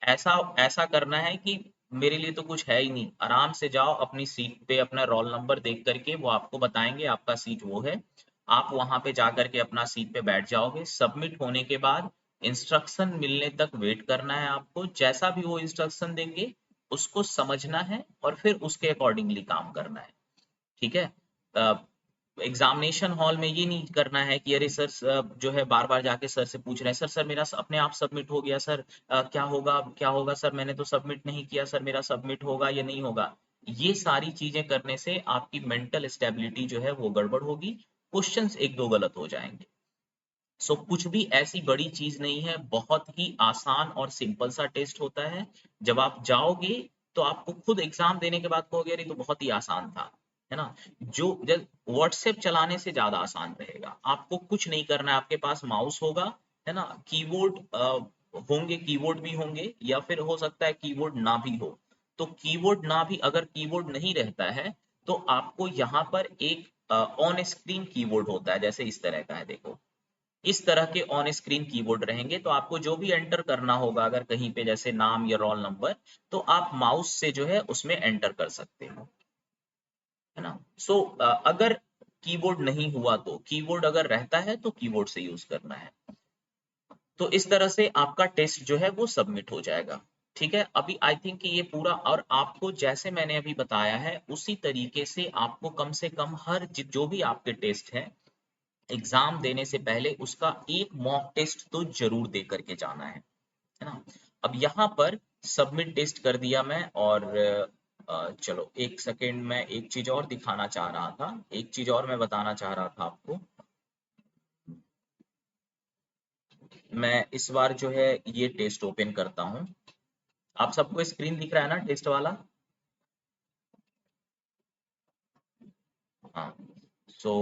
ऐसा ऐसा करना है कि मेरे लिए तो कुछ है ही नहीं, आराम से जाओ अपनी सीट पे, अपना रोल नंबर देख करके वो आपको बताएंगे आपका सीट वो है। आप वहां पे जाकर के अपना सीट पे बैठ जाओगे। सबमिट होने के बाद इंस्ट्रक्शन मिलने तक वेट करना है आपको। जैसा भी वो इंस्ट्रक्शन देंगे उसको समझना है और फिर उसके अकॉर्डिंगली काम करना है। ठीक है। एग्जामिनेशन हॉल में ये नहीं करना है कि अरे सर जो है बार बार जाके सर से पूछ रहे हैं, सर सर मेरा अपने आप सबमिट हो गया सर, क्या होगा क्या होगा सर, मैंने तो सबमिट नहीं किया सर, मेरा सबमिट होगा या नहीं होगा। ये सारी चीजें करने से आपकी मेंटल स्टेबिलिटी जो है वो गड़बड़ होगी, क्वेश्चंस एक दो गलत हो जाएंगे। सो कुछ भी ऐसी बड़ी चीज नहीं है, बहुत ही आसान और सिंपल सा टेस्ट होता है। जब आप जाओगे तो आपको खुद एग्जाम देने के बाद कहोगे अरे तो बहुत ही आसान था, है ना। जो व्हाट्सएप चलाने से ज्यादा आसान रहेगा। आपको कुछ नहीं करना है, आपके पास माउस होगा, है ना, कीबोर्ड होंगे, कीबोर्ड भी होंगे, या फिर हो सकता है कीबोर्ड ना भी हो। तो कीबोर्ड ना भी, अगर कीबोर्ड नहीं रहता है तो आपको यहाँ पर एक ऑन स्क्रीन कीबोर्ड होता है, जैसे इस तरह का है, देखो इस तरह के ऑन स्क्रीन कीबोर्ड रहेंगे। तो आपको जो भी एंटर करना होगा, अगर कहीं पे जैसे नाम या रोल नंबर, तो आप माउस से जो है उसमें एंटर कर सकते हो, है ना। सो अगर कीबोर्ड नहीं हुआ तो, कीबोर्ड अगर रहता है तो कीबोर्ड से यूज करना है। तो इस तरह से आपका टेस्ट जो है वो सबमिट हो जाएगा। ठीक है। अभी आई थिंक कि ये पूरा, और आपको जैसे मैंने अभी बताया है उसी तरीके से आपको कम से कम हर जो भी आपके टेस्ट है एग्जाम देने से पहले उसका एक मॉक टेस्ट तो जरूर दे करके जाना है ना। अब यहाँ पर सबमिट टेस्ट कर दिया मैं, और चलो एक सेकेंड, मैं एक चीज और दिखाना चाह रहा था, एक चीज और मैं बताना चाह रहा था आपको। मैं इस बार जो है ये टेस्ट ओपन करता हूँ। आप सबको स्क्रीन दिख रहा है ना टेस्ट वाला? हाँ। सो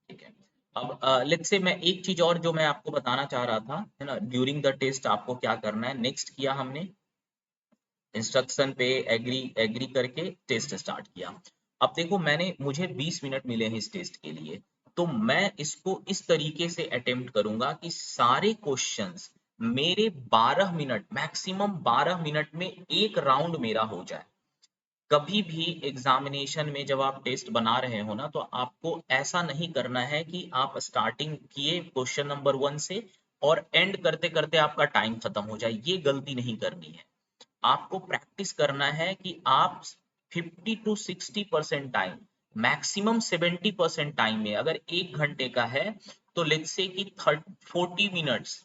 ठीक है। अब लेट्स से मैं एक चीज और जो मैं आपको बताना चाह रहा था, है ना, ड्यूरिंग द टेस्ट आपको क्या करना है। नेक्स्ट किया हमने, इंस्ट्रक्शन पे एग्री एग्री करके टेस्ट स्टार्ट किया। अब देखो मुझे 20 मिनट मिले हैं इस टेस्ट के लिए, तो मैं इसको इस तरीके से अटेम्प्ट करूंगा कि सारे क्वेश्चंस मेरे 12 मिनट, मैक्सिमम 12 मिनट में एक राउंड मेरा हो जाए। कभी भी एग्जामिनेशन में जब आप टेस्ट बना रहे हो ना, तो आपको ऐसा नहीं करना है कि आप स्टार्टिंग किए क्वेश्चन नंबर 1 से और एंड करते करते आपका टाइम खत्म हो जाए, ये गलती नहीं करनी है। आपको प्रैक्टिस करना है कि आप 50 टू 60% टाइम, मैक्सिमम 70% टाइम में, अगर 1 घंटे का है तो लेट्स से कि 40 मिनट्स,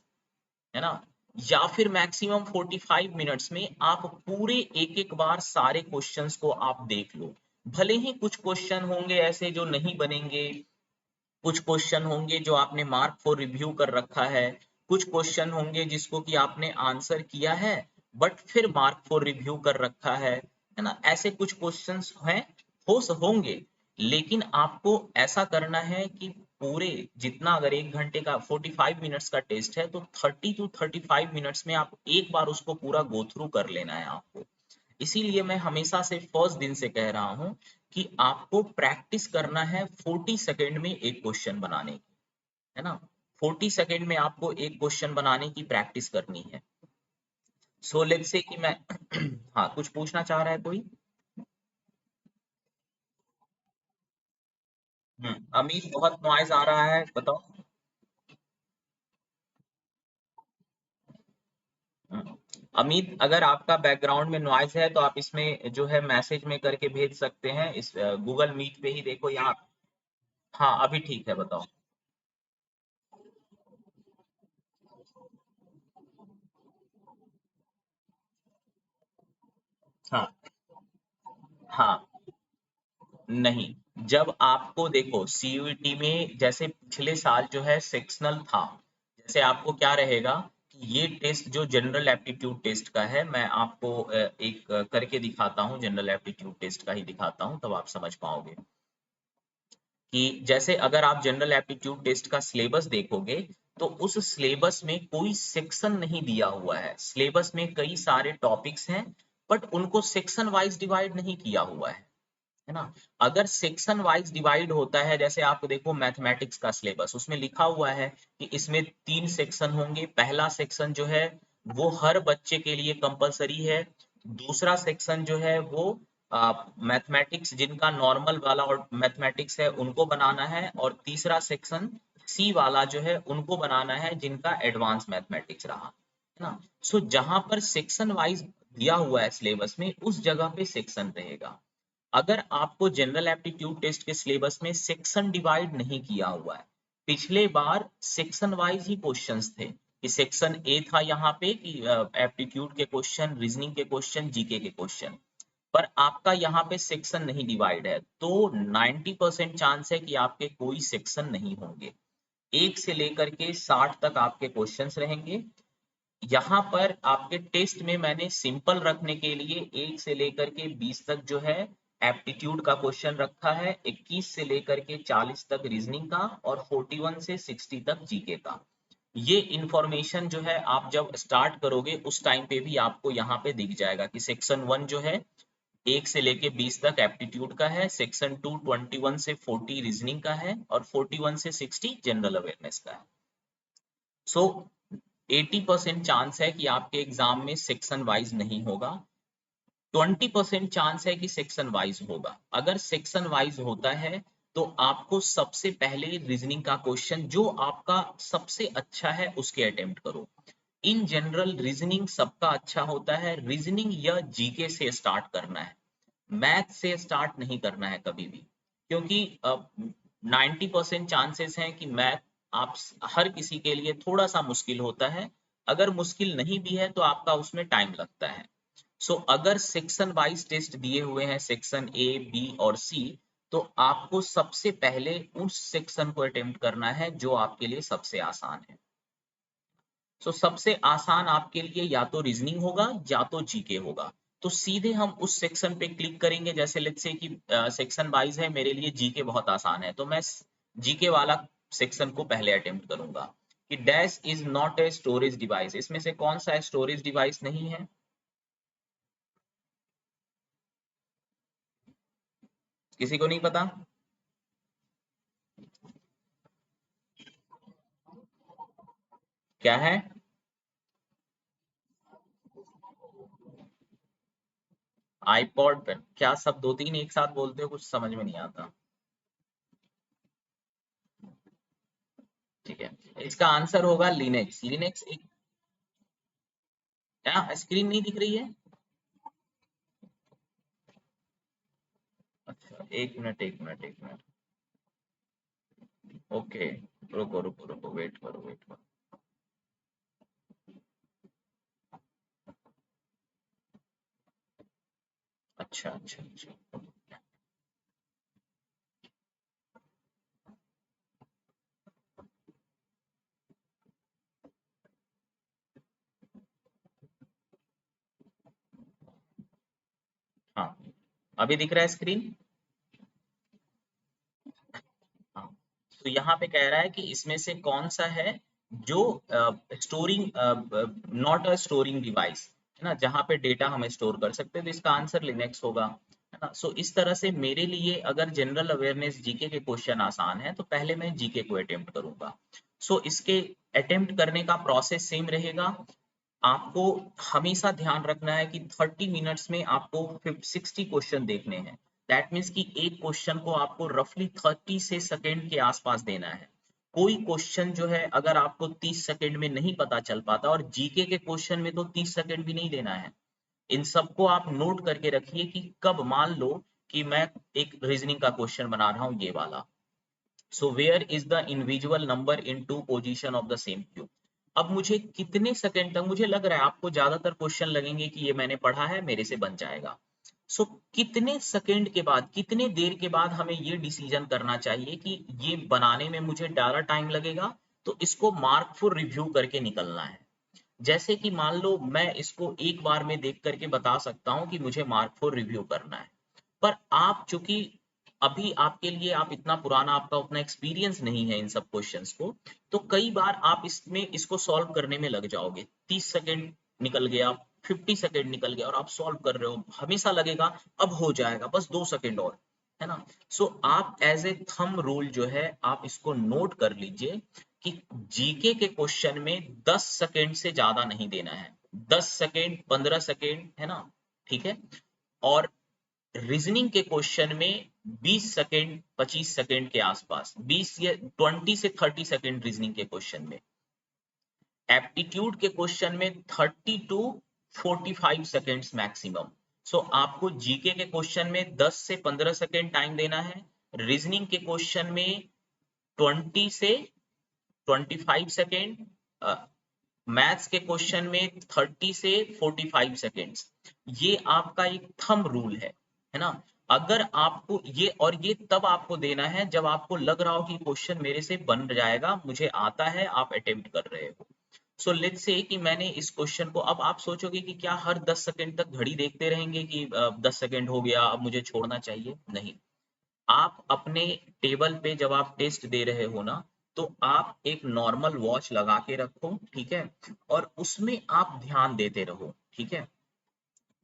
है ना, या फिर मैक्सिमम 45 मिनट्स में आप पूरे एक एक बार सारे क्वेश्चंस को आप देख लो। भले ही कुछ क्वेश्चन होंगे ऐसे जो नहीं बनेंगे, कुछ क्वेश्चन होंगे जो आपने मार्क फॉर रिव्यू कर रखा है, कुछ क्वेश्चन होंगे जिसको कि आपने आंसर किया है बट फिर मार्क फॉर रिव्यू कर रखा है ना, ऐसे कुछ क्वेश्चंस हैं, होंगे। लेकिन आपको ऐसा करना है कि पूरे जितना, अगर 1 घंटे का 45 मिनट्स का टेस्ट है तो 30 टू 35 मिनट्स में आप एक बार उसको पूरा गो थ्रू कर लेना है आपको। इसीलिए मैं हमेशा से फर्स्ट दिन से कह रहा हूं कि आपको प्रैक्टिस करना है 40 सेकेंड में एक क्वेश्चन बनाने की, है ना। 40 सेकेंड में आपको एक क्वेश्चन बनाने की प्रैक्टिस करनी है। सो लेट्स से कि मैं हाँ, कुछ पूछना चाह रहा है कोई? अमीर बहुत नॉइज आ रहा है, बताओ। हम्म, अमित, अगर आपका बैकग्राउंड में नॉइज है तो आप इसमें जो है मैसेज में करके भेज सकते हैं, इस गूगल मीट पे ही देखो यहाँ। हाँ अभी ठीक है, बताओ। हाँ हाँ, नहीं, जब आपको देखो सीयूईटी में जैसे पिछले साल जो है सेक्शनल था, जैसे आपको क्या रहेगा कि ये टेस्ट जो जनरल एप्टीट्यूड टेस्ट का है, मैं आपको एक करके दिखाता हूँ, जनरल एप्टीट्यूड टेस्ट का ही दिखाता हूँ तब आप समझ पाओगे कि जैसे अगर आप जनरल एप्टीट्यूड टेस्ट का सिलेबस देखोगे तो उस सिलेबस में कोई सेक्शन नहीं दिया हुआ है। सिलेबस में कई सारे टॉपिक्स हैं बट उनको सेक्शन वाइज डिवाइड नहीं किया हुआ है ना। अगर सेक्शन वाइज डिवाइड होता है, जैसे आप देखो मैथमेटिक्स का सिलेबस, उसमें लिखा हुआ है कि इसमें 3 सेक्शन होंगे। पहला सेक्शन जो है वो हर बच्चे के लिए कंपलसरी है। दूसरा सेक्शन जो है वो मैथमेटिक्स जिनका नॉर्मल वाला और मैथमेटिक्स है उनको बनाना है, और तीसरा सेक्शन सी वाला जो है उनको बनाना है जिनका एडवांस मैथमेटिक्स रहा, है ना। सो जहां पर सेक्शन वाइज दिया हुआ है सिलेबस में, उस जगह पे सेक्शन रहेगा। अगर आपको जनरल एप्टीट्यूड टेस्ट के सिलेबस में सेक्शन डिवाइड नहीं किया हुआ है, पिछले बार सेक्शन वाइज ही क्वेश्चंस थे, कि सेक्शन ए था यहाँ पे कि एप्टीट्यूड के क्वेश्चन, रीजनिंग के क्वेश्चन, जीके के क्वेश्चन, पर आपका यहाँ पे सेक्शन नहीं डिवाइड है, तो 90% चांस है कि आपके कोई सेक्शन नहीं होंगे। 1 से लेकर के 60 तक आपके क्वेश्चंस रहेंगे। यहाँ पर आपके टेस्ट में मैंने सिंपल रखने के लिए 1 से लेकर के 20 तक जो है एप्टीट्यूड का क्वेश्चन रखा है, 21 से लेकर के 40 तक रीजनिंग का, और 41 से 60 तक जीके का। ये इंफॉर्मेशन जो है आप जब स्टार्ट करोगे उस टाइम पे भी आपको यहाँ पे दिख जाएगा कि सेक्शन 1 जो है 1 से लेके 20 तक एप्टीट्यूड का है, सेक्शन 2 21 से 40 रीजनिंग का है, और 41 से 60 जनरल अवेयरनेस का है। सो 80% चांस है कि आपके एग्जाम में सेक्शन वाइज नहीं होगा, 20% चांस है कि सेक्शन वाइज होगा। अगर सेक्शन वाइज होता है तो आपको सबसे पहले रीजनिंग का क्वेश्चन जो आपका सबसे अच्छा है उसके अटेम्प्ट करो। इन जनरल रीजनिंग सबका अच्छा होता है, रीजनिंग या जीके से स्टार्ट करना है, मैथ से स्टार्ट नहीं करना है कभी भी, क्योंकि 90% चांसेस हैं कि मैथ आप हर किसी के लिए थोड़ा सा मुश्किल होता है, अगर मुश्किल नहीं भी है तो आपका उसमें टाइम लगता है। सो अगर सेक्शन वाइज टेस्ट दिए हुए हैं, सेक्शन ए, बी और सी, तो आपको सबसे पहले उस सेक्शन को अटेम्प्ट करना है जो आपके लिए सबसे आसान है। सो सबसे आसान आपके लिए या तो रीजनिंग होगा या तो जीके होगा। तो सीधे हम उस सेक्शन पे क्लिक करेंगे, जैसे लेट्स से कि सेक्शन वाइज है, मेरे लिए जीके बहुत आसान है, तो मैं जीके वाला सेक्शन को पहले अटेम्प्ट करूंगा कि dash is not a storage device, इसमें से कौन सा स्टोरेज डिवाइस नहीं है? किसी को नहीं पता? क्या है? आईपॉड पे क्या सब दो तीन एक साथ बोलते हो, कुछ समझ में नहीं आता। ठीक है, इसका आंसर होगा लिनक्स। लिनक्स एक, क्या स्क्रीन नहीं दिख रही है? अच्छा, एक मिनट। ओके, रुको, वेट करो। अच्छा। हाँ, अभी दिख रहा है स्क्रीन? हाँ, तो यहाँ पे कह रहा है कि इसमें से कौन सा है जो storing, not a storing device, है ना, जहाँ पे डेटा हम स्टोर कर सकते हैं, तो इसका आंसर लिनक्स होगा, है ना। सो इस तरह से मेरे लिए अगर जनरल अवेयरनेस जीके के क्वेश्चन आसान है तो पहले मैं जीके को अटेम्प्ट करूंगा। सो इसके अटेम्प्ट करने का प्रोसेस सेम रहेगा। आपको हमेशा ध्यान रखना है कि 30 मिनट्स में आपको 60 क्वेश्चन देखने हैं। दैट मीन्स कि एक क्वेश्चन को आपको रफली 30 से सेकेंड के आसपास देना है। कोई क्वेश्चन जो है अगर आपको 30 सेकेंड में नहीं पता चल पाता, और जीके के क्वेश्चन में तो 30 सेकेंड भी नहीं देना है, इन सबको आप नोट करके रखिए कि कब मान लो कि मैं एक रीजनिंग का क्वेश्चन बना रहा हूँ ये वाला। So where is the individual number in two position of the same cube. अब मुझे कितने सेकंड तक, मुझे लग रहा है आपको ज्यादातर क्वेश्चन लगेंगे कि ये मैंने पढ़ा है, मेरे से बन जाएगा। सो कितने सेकंड के बाद, कितने देर के बाद हमें ये डिसीजन करना चाहिए कि ये बनाने में मुझे ज्यादा टाइम लगेगा, तो इसको मार्क फॉर रिव्यू करके निकलना है। जैसे कि मान लो मैं इसको एक बार में देख करके बता सकता हूँ कि मुझे मार्क फॉर रिव्यू करना है, पर आप चूंकि अभी आपके लिए, आप इतना पुराना, आपका उतना एक्सपीरियंस नहीं है इन सब क्वेश्चंस को, तो कई बार आप इसमें इसको सॉल्व करने में लग जाओगे। 30 सेकंड निकल गया, 50 सेकंड निकल गया, और आप सॉल्व कर रहे हो, हमेशा लगेगा अब हो जाएगा, बस 2 सेकंड और, है ना। सो आप एज ए थंब रूल जो है आप इसको नोट कर लीजिए कि जीके के क्वेश्चन में 10 सेकंड से ज्यादा नहीं देना है, 10 सेकंड, 15 सेकंड, है ना, ठीक है। और रीजनिंग के क्वेश्चन में 20 सेकेंड 25 सेकेंड के आसपास, 20 या 20 से 30 सेकेंड रीजनिंग के क्वेश्चन में। एप्टीट्यूड के क्वेश्चन में 30 टू 45 सेकेंड्स मैक्सिमम। सो आपको जीके के क्वेश्चन में 10 से 15 सेकेंड टाइम देना है, रीजनिंग के क्वेश्चन में 20 से 25 सेकेंड, मैथ्स के क्वेश्चन में 30 से 45 सेकेंड्स। ये आपका एक थंब रूल है ना। अगर आपको ये, और ये तब आपको देना है जब आपको लग रहा हो कि क्वेश्चन मेरे से बन जाएगा, मुझे आता है, आप अटेम्प्ट कर रहे हो। सो लेट्स से कि मैंने इस क्वेश्चन को, अब आप सोचोगे कि क्या हर 10 सेकंड तक घड़ी देखते रहेंगे कि 10 सेकंड हो गया अब मुझे छोड़ना चाहिए? नहीं। आप अपने टेबल पे जब आप टेस्ट दे रहे हो ना, तो आप एक नॉर्मल वॉच लगा के रखो, ठीक है, और उसमें आप ध्यान देते रहो, ठीक है।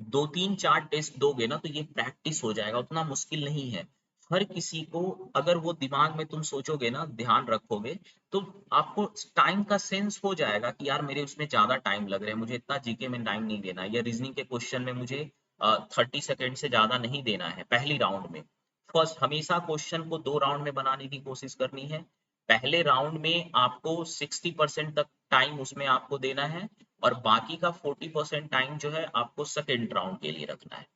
2 3 4 टेस्ट दोगे ना तो ये प्रैक्टिस हो जाएगा, उतना मुश्किल नहीं है। हर किसी को, अगर वो दिमाग में तुम सोचोगे ना, ध्यान रखोगे, तो आपको टाइम का सेंस हो जाएगा कि यार मेरे उसमें ज्यादा टाइम लग रहा है, मुझे इतना जीके में टाइम नहीं देना, या रीजनिंग के क्वेश्चन में मुझे 30 सेकेंड से ज्यादा नहीं देना है पहली राउंड में। फर्स्ट हमेशा क्वेश्चन को 2 राउंड में बनाने की कोशिश करनी है। पहले राउंड में आपको 60% तक टाइम उसमें आपको देना है, और बाकी का 40% टाइम जो है आपको सेकेंड राउंड के लिए रखना है।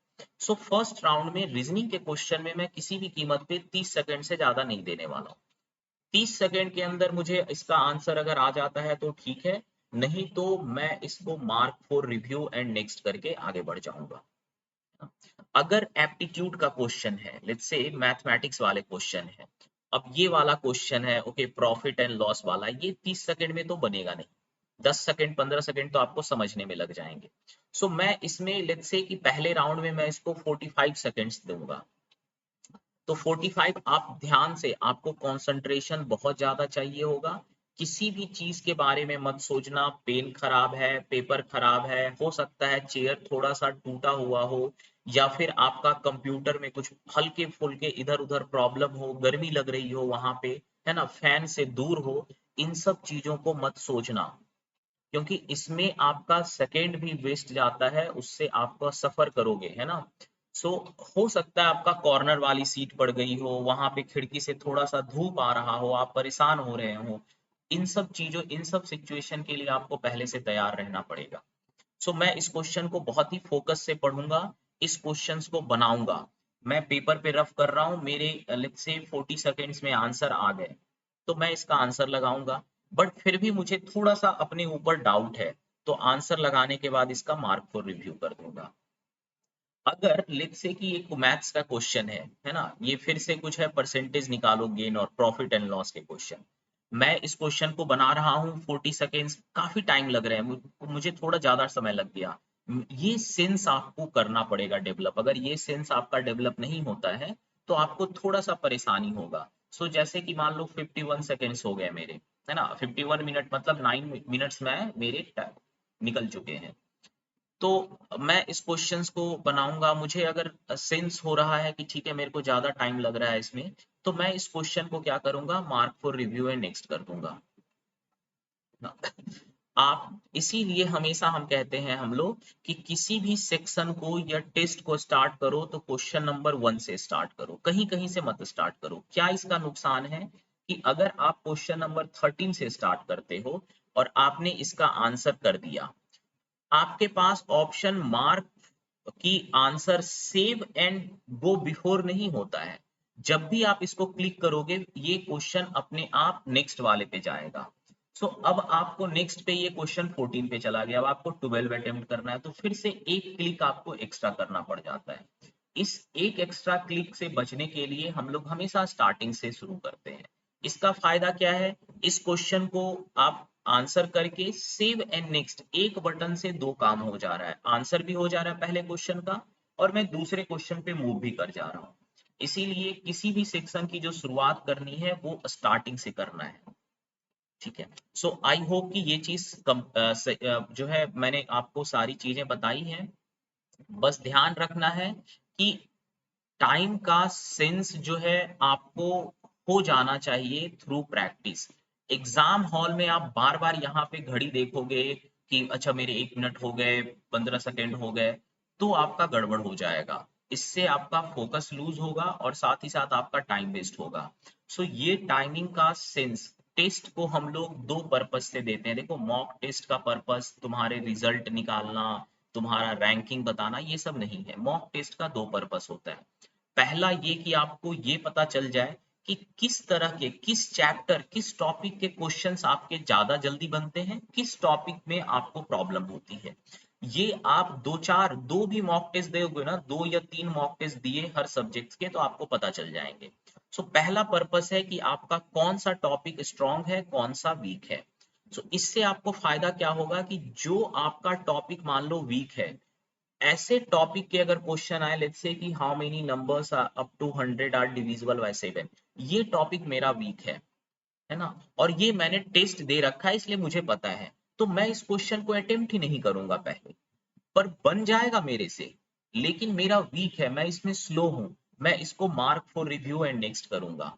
सो फर्स्ट राउंड में रीजनिंग के क्वेश्चन में मैं किसी भी कीमत पे 30 सेकंड से ज्यादा नहीं देने वाला हूँ। 30 सेकंड के अंदर मुझे इसका आंसर अगर आ जाता है तो ठीक है, नहीं तो मैं इसको mark for review and next करके आगे बढ़ जाऊंगा। अगर एप्टीट्यूड का क्वेश्चन है, लेट्स से मैथमेटिक्स वाले क्वेश्चन है, अब ये वाला क्वेश्चन है, ओके, प्रॉफिट एंड लॉस वाला, ये 30 सेकंड में तो बनेगा नहीं, 10 सेकंड 15 सेकंड तो आपको समझने में लग जाएंगे। सो मैं इसमें लेट्स से कि पहले राउंड में मैं इसको 45 सेकंड्स दूंगा। तो 45 आप ध्यान से, आपको कंसंट्रेशन बहुत ज्यादा चाहिए होगा। किसी भी चीज के बारे में मत सोचना, पेन खराब है, पेपर खराब है, हो सकता है चेयर थोड़ा सा टूटा हुआ हो, या फिर आपका कंप्यूटर में कुछ हल्के फुल्के इधर उधर प्रॉब्लम हो, गर्मी लग रही हो वहां पे, है ना, फैन से दूर हो। इन सब चीजों को मत सोचना, क्योंकि इसमें आपका सेकेंड भी वेस्ट जाता है, उससे आपका सफर करोगे, है ना। सो हो सकता है आपका कॉर्नर वाली सीट पड़ गई हो, वहां पे खिड़की से थोड़ा सा धूप आ रहा हो, आप परेशान हो रहे हो। इन सब चीजों, इन सब सिचुएशन के लिए आपको पहले से तैयार रहना पड़ेगा। सो मैं इस क्वेश्चन को बहुत ही फोकस से पढ़ूंगा, इस क्वेश्चंस को बनाऊंगा। मैं पेपर पे रफ कर रहा हूँ, मेरे लेट्स से 40 सेकेंड्स में आंसर आ गए, तो मैं इसका आंसर लगाऊंगा। बट फिर भी मुझे थोड़ा सा अपने ऊपर डाउट है, तो आंसर लगाने के बाद इसका मार्क फॉर रिव्यू कर दूंगा। अगर लेट्स से कि एक मैथ्स का क्वेश्चन है ना, ये फिर से कुछ है, परसेंटेज निकालो गेन और प्रॉफिट एंड लॉस के क्वेश्चन, मैं इस क्वेश्चन को बना रहा हूँ, 40 सेकेंड्स काफी टाइम लग रहे हैं, मुझे थोड़ा ज्यादा समय लग गया। ये सेंस आपको करना पड़ेगा डेवलप, अगर ये सेंस आपका डेवलप नहीं होता है तो आपको थोड़ा सा परेशानी होगा। सो जैसे कि मान लो 51 सेकेंड्स हो गए मेरे, है ना, 51 मिनट मतलब 9 मिनट्स में मेरे निकल चुके हैं। तो मैं इस क्वेश्चंस को बनाऊंगा, मुझे अगर सेंस हो रहा है कि ठीक है मेरे को ज्यादा टाइम लग रहा है इसमें, तो मैं इस क्वेश्चन को क्या करूंगा, mark for review and next कर दूंगा ना। आप इसीलिए हमेशा हम कहते हैं हम लोग कि किसी भी सेक्शन को या टेस्ट को स्टार्ट करो तो क्वेश्चन नंबर 1 से स्टार्ट करो, कहीं कहीं से मत स्टार्ट करो। क्या इसका नुकसान है कि अगर आप क्वेश्चन नंबर 13 से स्टार्ट करते हो और आपने इसका आंसर कर दिया, आपके पास ऑप्शन मार्क की answer save and go before नहीं होता है। जब भी आप इसको क्लिक करोगे ये क्वेश्चन अपने आप नेक्स्ट वाले पे जाएगा। सो अब आपको नेक्स्ट पे, ये क्वेश्चन 14 पे चला गया, अब आपको 12 अटेम्प्ट करना है, तो फिर से एक क्लिक आपको एक्स्ट्रा करना पड़ जाता है। इस एक एक्स्ट्रा क्लिक से बचने के लिए हम लोग हमेशा स्टार्टिंग से शुरू करते हैं। इसका फायदा क्या है, इस क्वेश्चन को आप आंसर करके सेव एंड नेक्स्ट, एक बटन से 2 काम हो जा रहा है, आंसर भी हो जा रहा है पहले क्वेश्चन का, और मैं दूसरे क्वेश्चन पे मूव भी कर जा रहा हूँ। इसीलिए किसी भी सेक्शन की जो शुरुआत करनी है वो स्टार्टिंग से करना है, ठीक है। सो आई होप कि ये चीज जो है मैंने आपको सारी चीजें बताई हैं। बस ध्यान रखना है कि टाइम का सेंस जो है आपको हो जाना चाहिए थ्रू प्रैक्टिस। एग्जाम हॉल में आप बार बार यहाँ पे घड़ी देखोगे कि अच्छा मेरे 1 मिनट हो गए, 15 सेकेंड हो गए, तो आपका गड़बड़ हो जाएगा। इससे आपका फोकस लूज होगा और साथ ही साथ आपका टाइम वेस्ट होगा। सो ये टाइमिंग का सेंस टेस्ट को हम लोग दो पर्पस से देते हैं। देखो, मॉक टेस्ट का पर्पस तुम्हारे रिजल्ट निकालना, तुम्हारा रैंकिंग बताना, ये सब नहीं है। मॉक टेस्ट का दो पर्पस होता है। पहला ये कि आपको ये पता चल जाए कि किस तरह के, किस चैप्टर, किस टॉपिक के क्वेश्चंस आपके ज्यादा जल्दी बनते हैं, किस टॉपिक में आपको प्रॉब्लम होती है। ये आप दो भी मॉक टेस्ट दोगे ना, 2 या 3 मॉक टेस्ट दिए हर सब्जेक्ट के, तो आपको पता चल जाएंगे। सो पहला पर्पस है कि आपका कौन सा टॉपिक स्ट्रांग है, कौन सा वीक है। सो इससे आपको फायदा क्या होगा कि जो आपका टॉपिक मान लो वीक है, ऐसे टॉपिक के अगर क्वेश्चन आए, लेट्स से कि how many numbers up to 100 are divisible by 7, ये टॉपिक मेरा वीक है ना, और ये मैंने टेस्ट दे रखा है इसलिए मुझे पता है, तो मैं इस क्वेश्चन को अटेम्प्ट ही नहीं करूंगा पहले। पर बन जाएगा मेरे से, लेकिन मेरा वीक है, मैं इसमें स्लो हूं, मैं इसको mark for review and next करूंगा।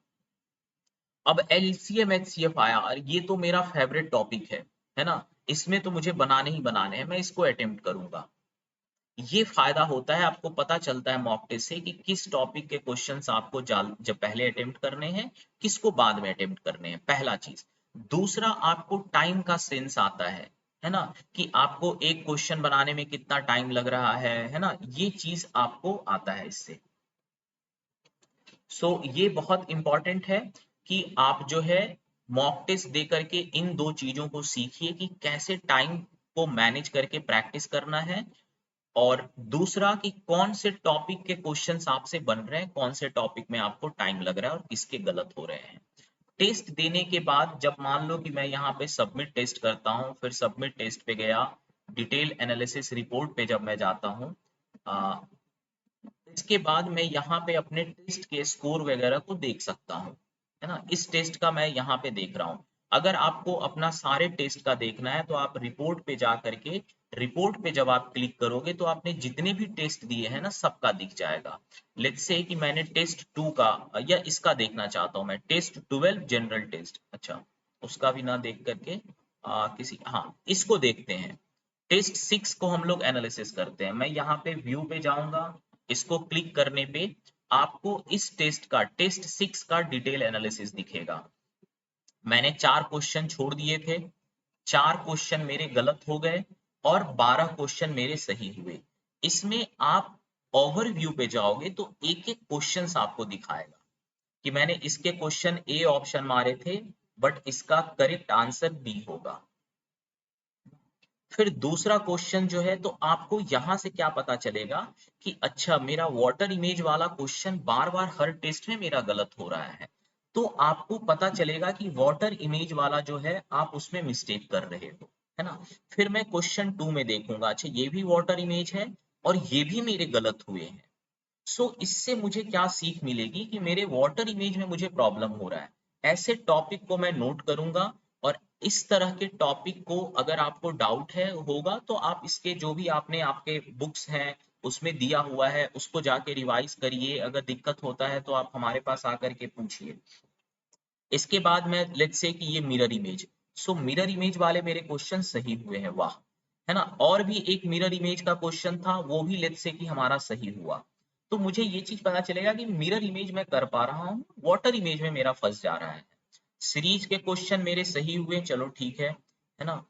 अब एलसीएम एचसीएफ आया और ये तो मेरा फेवरेट टॉपिक है ना, इसमें तो मुझे बनाने ही बनाने हैं, मैं इसको अटेम्प्ट करूंगा। ये फायदा होता है, आपको पता चलता है मॉक टेस्ट से कि किस टॉपिक के क्वेश्चंस आपको जब पहले अटेम्प्ट करने हैं, किसको बाद में अटेम्प्ट करने हैं, पहला चीज। दूसरा, आपको टाइम का सेंस आता है ना, कि आपको एक क्वेश्चन बनाने में कितना टाइम लग रहा है ना, ये चीज आपको आता है इससे। सो ये बहुत इंपॉर्टेंट है कि आप जो है मॉक टेस्ट दे करके इन दो चीजों को सीखिए कि कैसे टाइम को मैनेज करके प्रैक्टिस करना है, और दूसरा कि कौन से टॉपिक के क्वेश्चंस आपसे बन रहे हैं, कौन से टॉपिक में आपको टाइम लग रहा है और किसके गलत हो रहे हैं। टेस्ट देने के बाद जब मान लो कि मैं यहाँ पे सबमिट टेस्ट करता हूँ, फिर सबमिट टेस्ट पे गया, डिटेल एनालिसिस रिपोर्ट पे जब मैं जाता हूँ, इसके बाद मैं यहाँ पे अपने टेस्ट के स्कोर वगैरह को देख सकता हूँ, है ना। इस टेस्ट का मैं यहाँ पे देख रहा हूँ। अगर आपको अपना सारे टेस्ट का देखना है तो आप रिपोर्ट पे जा करके, रिपोर्ट पे जब आप क्लिक करोगे तो आपने जितने भी टेस्ट दिए हैं ना, सबका दिख जाएगा। लेट्स से कि मैंने टेस्ट 2 का या इसका देखना चाहता हूँ, मैं टेस्ट 12 जनरल टेस्ट, अच्छा उसका भी ना देख करके किसी, हाँ इसको देखते हैं। टेस्ट 6 को हम लोग एनालिसिस करते हैं। मैं यहाँ पे व्यू पे जाऊंगा, इसको क्लिक करने पे आपको इस टेस्ट का, टेस्ट 6 का डिटेल एनालिसिस दिखेगा। मैंने 4 क्वेश्चन छोड़ दिए थे, 4 क्वेश्चन मेरे गलत हो गए और 12 क्वेश्चन मेरे सही हुए। इसमें आप ओवरव्यू पे जाओगे तो एक एक क्वेश्चन आपको दिखाएगा कि मैंने इसके क्वेश्चन ए ऑप्शन मारे थे, बट इसका करेक्ट आंसर बी होगा। फिर दूसरा क्वेश्चन जो है, तो आपको यहां से क्या पता चलेगा कि अच्छा मेरा वाटर इमेज वाला क्वेश्चन बार बार हर टेस्ट में मेरा गलत हो रहा है, तो आपको पता चलेगा कि वाटर इमेज वाला जो है आप उसमें मिस्टेक कर रहे हो, है ना। फिर मैं क्वेश्चन 2 में देखूंगा, अच्छा ये भी वाटर इमेज है और ये भी मेरे गलत हुए हैं। सो इससे मुझे क्या सीख मिलेगी कि मेरे वाटर इमेज में मुझे प्रॉब्लम हो रहा है। ऐसे टॉपिक को मैं नोट करूंगा, और इस तरह के टॉपिक को अगर आपको डाउट है होगा तो आप इसके जो भी आपने आपके बुक्स हैं उसमें दिया हुआ है उसको जाके रिवाइज करिए। अगर दिक्कत होता है तो आप हमारे पास आकर के पूछिए। इसके बाद मैं लेट्स से कि ये mirror image, so mirror image वाले मेरे क्वेश्चन सही हुए हैं, वाह, है ना। और भी एक मिरर इमेज का क्वेश्चन था, वो भी लेट्स से कि हमारा सही हुआ। तो मुझे ये चीज पता चलेगा कि मिरर इमेज में कर पा रहा हूँ, वाटर इमेज में मेरा फंस जा रहा है। सीरीज के क्वेश्चन मेरे सही हुए, चलो ठीक है ना।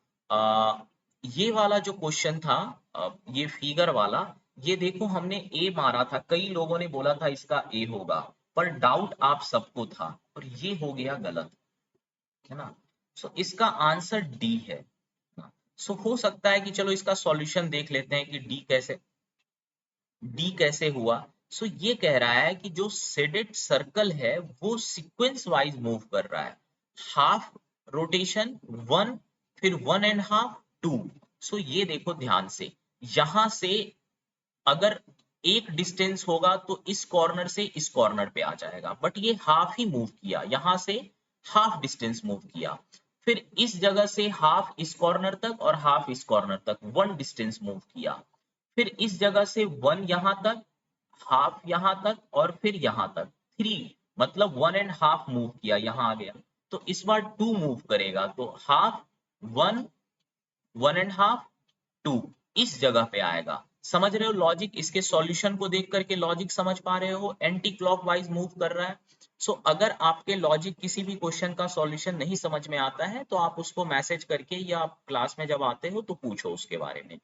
ये वाला जो क्वेश्चन था, ये फिगर वाला, ये देखो हमने ए मारा था, कई लोगों ने बोला था इसका ए होगा, पर डाउट आप सबको था और ये हो गया गलत, है ना। सो इसका आंसर डी है। सो हो सकता है कि चलो इसका सॉल्यूशन देख लेते हैं कि डी कैसे हुआ। सो ये कह रहा है कि जो सेडेड सर्कल है वो सीक्वेंस वाइज मूव कर रहा है, हाफ रोटेशन 1, फिर 1.5, 2। सो ये देखो ध्यान से, यहां से अगर एक डिस्टेंस होगा तो इस कॉर्नर से इस कॉर्नर पे आ जाएगा, बट ये हाफ ही मूव किया, यहां से हाफ डिस्टेंस मूव किया। फिर इस जगह से हाफ इस कॉर्नर तक और हाफ इस कॉर्नर तक 1 डिस्टेंस मूव किया। फिर इस जगह से 1 यहां तक, हाफ यहां तक और फिर यहां तक 3, मतलब 1.5 मूव किया, यहां आ गया। तो इस बार 2 मूव करेगा, तो हाफ, 1, 1.5, 2 इस जगह पे आएगा। समझ रहे हो लॉजिक? इसके सॉल्यूशन को देख करके लॉजिक समझ पा रहे हो? एंटी क्लॉकवाइज मूव कर रहा है। सो अगर आपके लॉजिक किसी भी क्वेश्चन का सॉल्यूशन नहीं समझ में आता है तो आप उसको मैसेज करके या आप क्लास में जब आते हो तो पूछो उसके बारे में।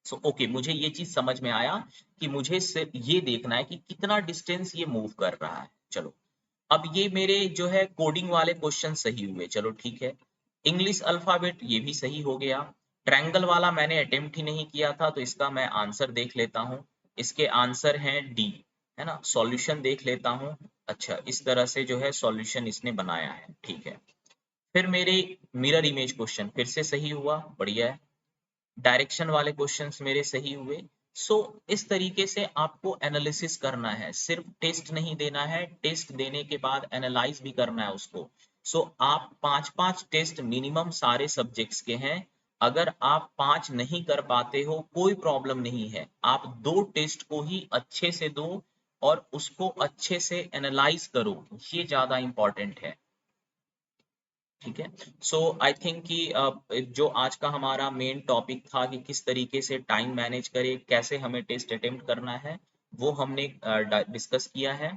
सो ओके, मुझे ये चीज समझ में आया कि मुझे सिर्फ ये देखना है कि कितना डिस्टेंस ये मूव कर रहा है। चलो, अब ये मेरे जो है कोडिंग वाले क्वेश्चन सही हुए, चलो ठीक है। इंग्लिश अल्फाबेट ये भी सही हो गया। ट्रायंगल वाला मैंने अटेम्प्ट ही नहीं किया था तो इसका मैं आंसर देख लेता हूँ। इसके आंसर हैं डी, है ना। सॉल्यूशन देख लेता हूँ। अच्छा, इस तरह से जो है सॉल्यूशन इसने बनाया है, ठीक है। फिर मेरे मिरर इमेज क्वेश्चन फिर से सही हुआ, बढ़िया है। डायरेक्शन वाले क्वेश्चंस मेरे सही हुए। सो इस तरीके से आपको एनालिसिस करना है, सिर्फ टेस्ट नहीं देना है, टेस्ट देने के बाद एनालाइज भी करना है उसको। सो आप 5-5 टेस्ट मिनिमम सारे सब्जेक्ट्स के हैं। अगर आप 5 नहीं कर पाते हो कोई प्रॉब्लम नहीं है, आप 2 टेस्ट को ही अच्छे से दो और उसको अच्छे से एनालाइज करो, ये ज्यादा इंपॉर्टेंट है, ठीक है। सो आई थिंक कि जो आज का हमारा मेन टॉपिक था कि किस तरीके से टाइम मैनेज करे, कैसे हमें टेस्ट अटेम्प्ट करना है, वो हमने डिस्कस किया है।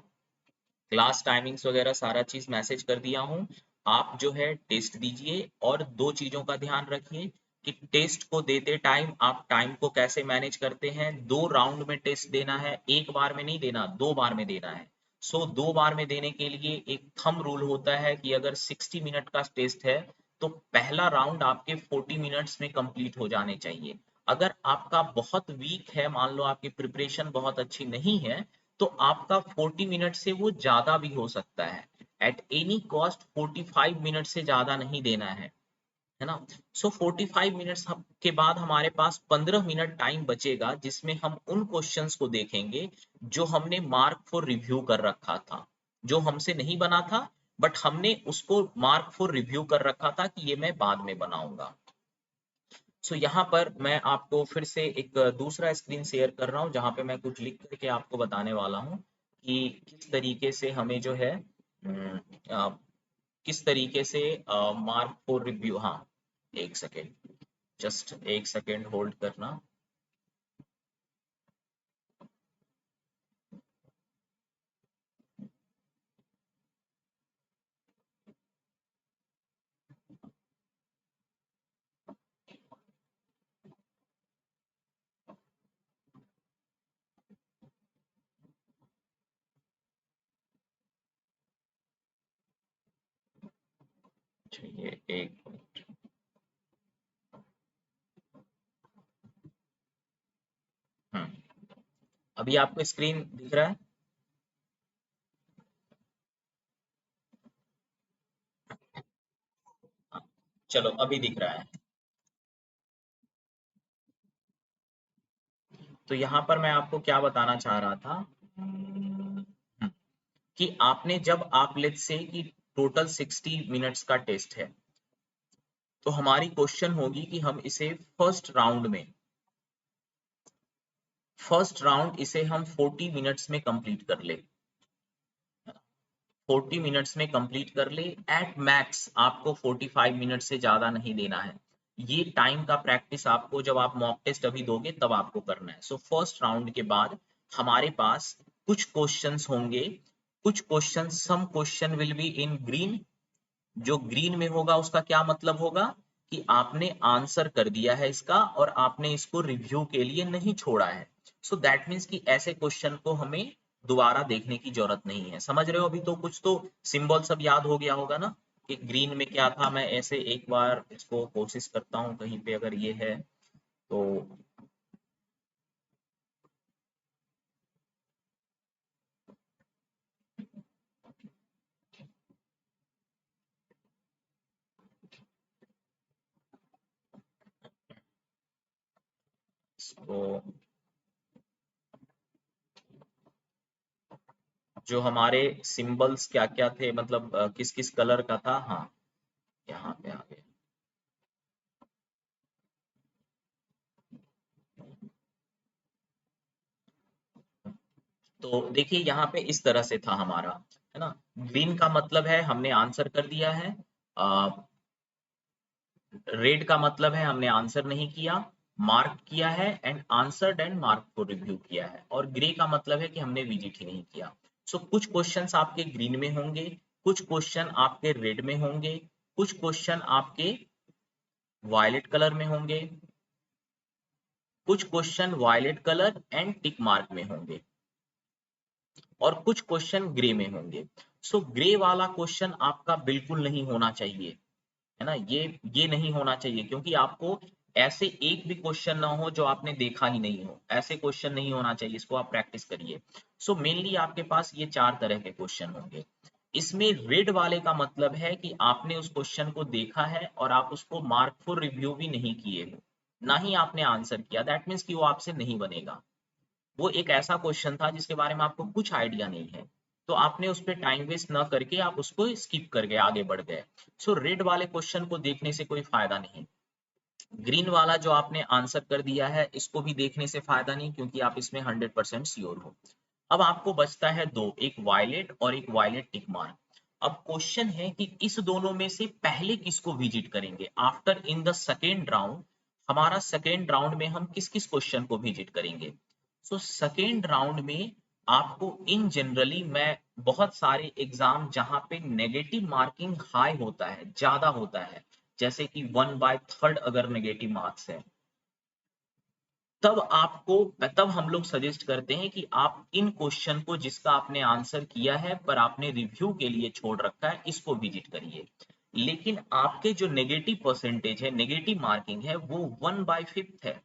क्लास टाइमिंग्स वगैरह सारा चीज मैसेज कर दिया हूँ। आप जो है टेस्ट दीजिए और 2 चीजों का ध्यान रखिए कि टेस्ट को देते टाइम आप टाइम को कैसे मैनेज करते हैं। 2 राउंड में टेस्ट देना है, एक बार में नहीं देना, 2 बार में देना है। सो 2 बार में देने के लिए एक थंब रूल होता है कि अगर 60 मिनट का टेस्ट है तो पहला राउंड आपके 40 मिनट्स में कंप्लीट हो जाने चाहिए। अगर आपका बहुत वीक है, मान लो आपकी प्रिपरेशन बहुत अच्छी नहीं है, तो आपका 40 मिनट से वो ज्यादा भी हो सकता है। एट एनी कॉस्ट 45 मिनट से ज्यादा नहीं देना है ना। सो 45 मिनट्स के बाद हमारे पास 15 मिनट टाइम बचेगा जिसमें हम उन क्वेश्चंस को देखेंगे जो हमने मार्क फॉर रिव्यू कर रखा था, जो हमसे नहीं बना था बट हमने उसको मार्क फॉर रिव्यू कर रखा था कि ये मैं बाद में बनाऊंगा। सो यहाँ पर मैं आपको फिर से एक दूसरा स्क्रीन शेयर कर रहा हूँ जहाँ पे मैं कुछ लिख करके आपको बताने वाला हूँ कि किस तरीके से हमें जो है किस तरीके से मार्क फॉर रिव्यू। हाँ, एक सेकेंड, जस्ट एक सेकेंड होल्ड करना। ये एक अभी आपको स्क्रीन दिख रहा है? हाँ, चलो अभी दिख रहा है। तो यहाँ पर मैं आपको क्या बताना चाह रहा था कि आपने जब आप लेट्स से कि टोटल 60 मिनट्स का टेस्ट है तो हमारी क्वेश्चन होगी कि हम इसे फर्स्ट राउंड इसे हम 40 मिनट्स में कंप्लीट कर ले, 40 मिनट्स में कंप्लीट कर ले। एट मैक्स आपको 45 मिनट से ज्यादा नहीं देना है। ये टाइम का प्रैक्टिस आपको जब आप मॉक टेस्ट अभी दोगे तब आपको करना है। सो फर्स्ट राउंड के बाद हमारे पास कुछ क्वेश्चंस होंगे, कुछ question, some question will be in green. जो ग्रीन में होगा उसका क्या मतलब होगा कि आपने आंसर कर दिया है इसका और आपने इसको रिव्यू के लिए नहीं छोड़ा है। सो दैट मीन्स कि ऐसे क्वेश्चन को हमें दोबारा देखने की जरूरत नहीं है। समझ रहे हो? अभी तो कुछ तो सिंबल सब याद हो गया होगा ना कि ग्रीन में क्या था। मैं ऐसे एक बार इसको कोशिश करता हूँ कहीं पे अगर ये है तो। इसको जो हमारे सिंबल्स क्या क्या थे, मतलब किस किस कलर का था। हाँ, यहाँ पे आ गए। तो देखिए यहाँ पे इस तरह से था हमारा, है ना। ग्रीन का मतलब है हमने आंसर कर दिया है। रेड का मतलब है हमने आंसर नहीं किया। मार्क किया है एंड आंसर्ड एंड मार्क को रिव्यू किया है, और ग्रे का मतलब है कि हमने विजिट ही नहीं किया। सो कुछ क्वेश्चंस आपके ग्रीन में होंगे, कुछ क्वेश्चन आपके रेड में होंगे, कुछ क्वेश्चन आपके वायलेट कलर में होंगे, कुछ question violet colour and tick mark में होंगे, और कुछ क्वेश्चन ग्रे में होंगे। सो ग्रे वाला क्वेश्चन आपका बिल्कुल नहीं होना चाहिए, है ना, ये नहीं होना चाहिए, क्योंकि आपको ऐसे एक भी क्वेश्चन ना हो जो आपने देखा ही नहीं हो, ऐसे क्वेश्चन नहीं होना चाहिए, इसको आप प्रैक्टिस करिए। सो मेनली आपके पास ये 4 तरह के क्वेश्चन होंगे। इसमें रेड वाले का मतलब है कि आपने उस क्वेश्चन को देखा है और आप उसको मार्क फॉर रिव्यू भी नहीं किए हो, ना ही आपने आंसर किया, दैट मीन्स कि वो आपसे नहीं बनेगा। वो एक ऐसा क्वेश्चन था जिसके बारे में आपको कुछ आइडिया नहीं है, तो आपने उस पर टाइम वेस्ट न करके आप उसको स्किप कर गए, आगे बढ़ गए। सो रेड वाले क्वेश्चन को देखने से कोई फायदा नहीं। ग्रीन वाला जो आपने आंसर कर दिया है इसको भी देखने से फायदा नहीं, क्योंकि आप इसमें 100% श्योर हो। अब आपको बचता है दो, एक वायलेट और एक वायलेट टिक मार्क। अब क्वेश्चन है कि इस दोनों में से पहले किसको विजिट करेंगे, after in the second round, हमारा सेकेंड राउंड में हम किस किस क्वेश्चन को विजिट करेंगे। सो सेकेंड राउंड में आपको इन जनरली, मैं बहुत सारे एग्जाम जहां पे नेगेटिव मार्किंग हाई होता है, ज्यादा होता है, जैसे कि 1/3 अगर नेगेटिव मार्क्स है, तब हम लोग सजेस्ट करते हैं कि आप इन क्वेश्चन को जिसका आपने आंसर किया है पर आपने रिव्यू के लिए छोड़ रखा है, इसको विजिट करिए। लेकिन आपके जो नेगेटिव परसेंटेज है, नेगेटिव मार्किंग है, वो 1/5 है।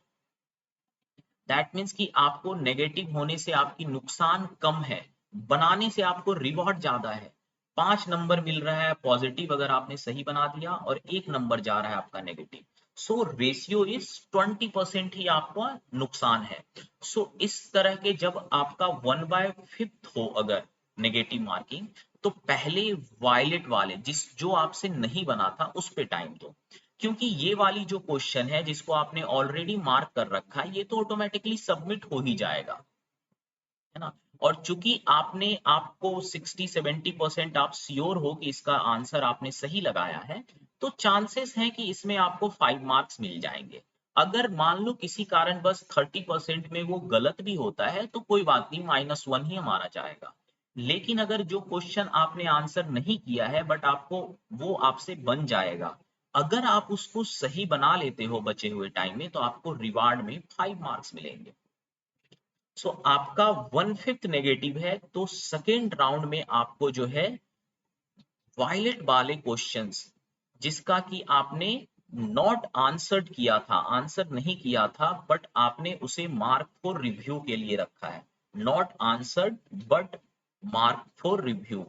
दैट मीन्स कि आपको नेगेटिव होने से आपकी नुकसान कम है, बनाने से आपको रिवॉर्ड ज्यादा है। 5 नंबर मिल रहा है पॉजिटिव अगर आपने सही बना दिया, और 1 नंबर जा रहा है आपका नेगेटिव। सो रेशियो इज 20% ही आपका नुकसान है। सो इस तरह के जब आपका 1/5 हो अगर नेगेटिव मार्किंग, तो पहले वायलेट वाले जो आपसे नहीं बना था उस पे टाइम दो, क्योंकि ये वाली जो क्वेश्चन है जिसको आपने ऑलरेडी मार्क कर रखा है, ये तो ऑटोमेटिकली सबमिट हो ही जाएगा, है ना। और चूंकि आपको 60-70% आप श्योर हो कि इसका आंसर आपने सही लगाया है, तो चांसेस हैं कि इसमें आपको 5 मार्क्स मिल जाएंगे। अगर मान लो किसी कारण बस 30% में वो गलत भी होता है तो कोई बात नहीं, -1 ही हमारा जाएगा। लेकिन अगर जो क्वेश्चन आपने आंसर नहीं किया है बट आपको वो आपसे बन जाएगा, अगर आप उसको सही बना लेते हो बचे हुए टाइम में, तो आपको रिवार्ड में 5 मार्क्स मिलेंगे। सो आपका 1/5 नेगेटिव है, तो सेकेंड राउंड में आपको जो है वायलेट वाले क्वेश्चंस, जिसका कि आपने नॉट आंसर्ड किया था, आंसर नहीं किया था, बट आपने उसे मार्क फॉर रिव्यू के लिए रखा है, not answered but mark for review.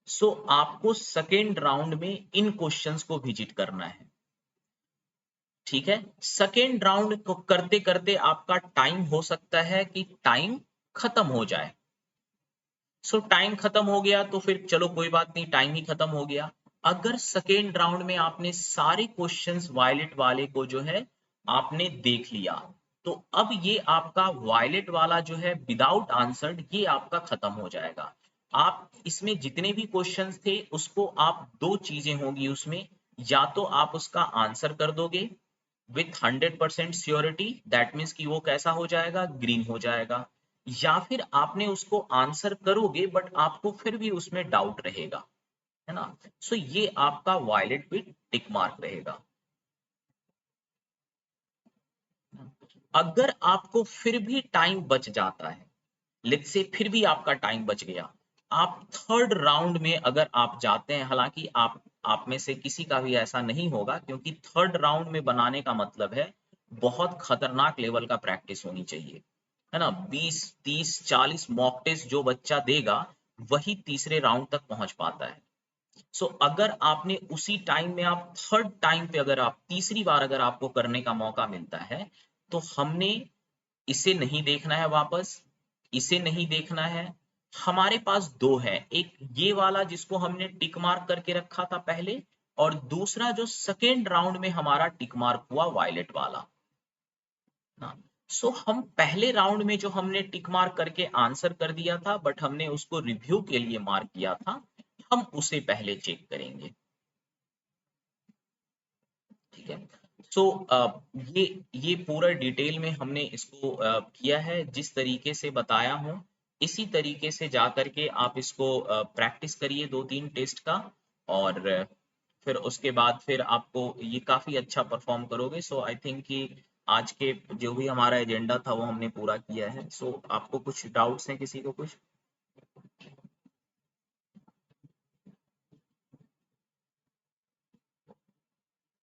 So आपको सेकेंड राउंड में इन क्वेश्चंस को विजिट करना है, ठीक है। सेकेंड राउंड को करते करते आपका टाइम हो सकता है कि टाइम खत्म हो जाए। सो टाइम खत्म हो गया तो फिर चलो कोई बात नहीं, टाइम ही खत्म हो गया। अगर सेकेंड राउंड में आपने सारे क्वेश्चंस वायलेट वाले को जो है आपने देख लिया, तो अब ये आपका वायलेट वाला जो है विदाउट आंसर्ड, ये आपका खत्म हो जाएगा। आप इसमें जितने भी क्वेश्चंस थे उसको आप दो चीजें होंगी उसमें, या तो आप उसका आंसर कर दोगे विथ 100% श्योरिटी, दैट मीन्स कि वो कैसा हो जाएगा, ग्रीन हो जाएगा, या फिर आपने उसको आंसर करोगे बट आपको फिर भी उसमें डाउट रहेगा, है ना। सो ये आपका वायलेट विथ टिक मार्क रहेगा। अगर आपको फिर भी टाइम बच जाता है, लेट्स से फिर भी आपका टाइम बच गया, आप थर्ड राउंड में अगर आप जाते हैं, हालांकि आप में से किसी का भी ऐसा नहीं होगा, क्योंकि थर्ड राउंड में बनाने का मतलब है बहुत खतरनाक लेवल का प्रैक्टिस होनी चाहिए, है ना। 20-30-40 मॉक टेस्ट जो बच्चा देगा वही तीसरे राउंड तक पहुंच पाता है। सो अगर आपने उसी टाइम में, आप थर्ड टाइम पे अगर आप तीसरी बार अगर आपको करने का मौका मिलता है, तो हमने इसे नहीं देखना है वापस, इसे नहीं देखना है। हमारे पास दो है, एक ये वाला जिसको हमने टिक मार्क करके रखा था पहले, और दूसरा जो सेकेंड राउंड में हमारा टिक मार्क हुआ वायलेट वाला ना। सो हम पहले राउंड में जो हमने टिक मार्क करके आंसर कर दिया था बट हमने उसको रिव्यू के लिए मार्क किया था, हम उसे पहले चेक करेंगे। ठीक है। सो ये पूरा डिटेल में हमने इसको किया है, जिस तरीके से बताया हूँ इसी तरीके से जा करके आप इसको प्रैक्टिस करिए 2-3 टेस्ट का, और फिर उसके बाद फिर आपको ये काफी अच्छा परफॉर्म करोगे। सो आई थिंक कि आज के जो भी हमारा एजेंडा था वो हमने पूरा किया है। सो आपको कुछ डाउट्स हैं किसी को कुछ?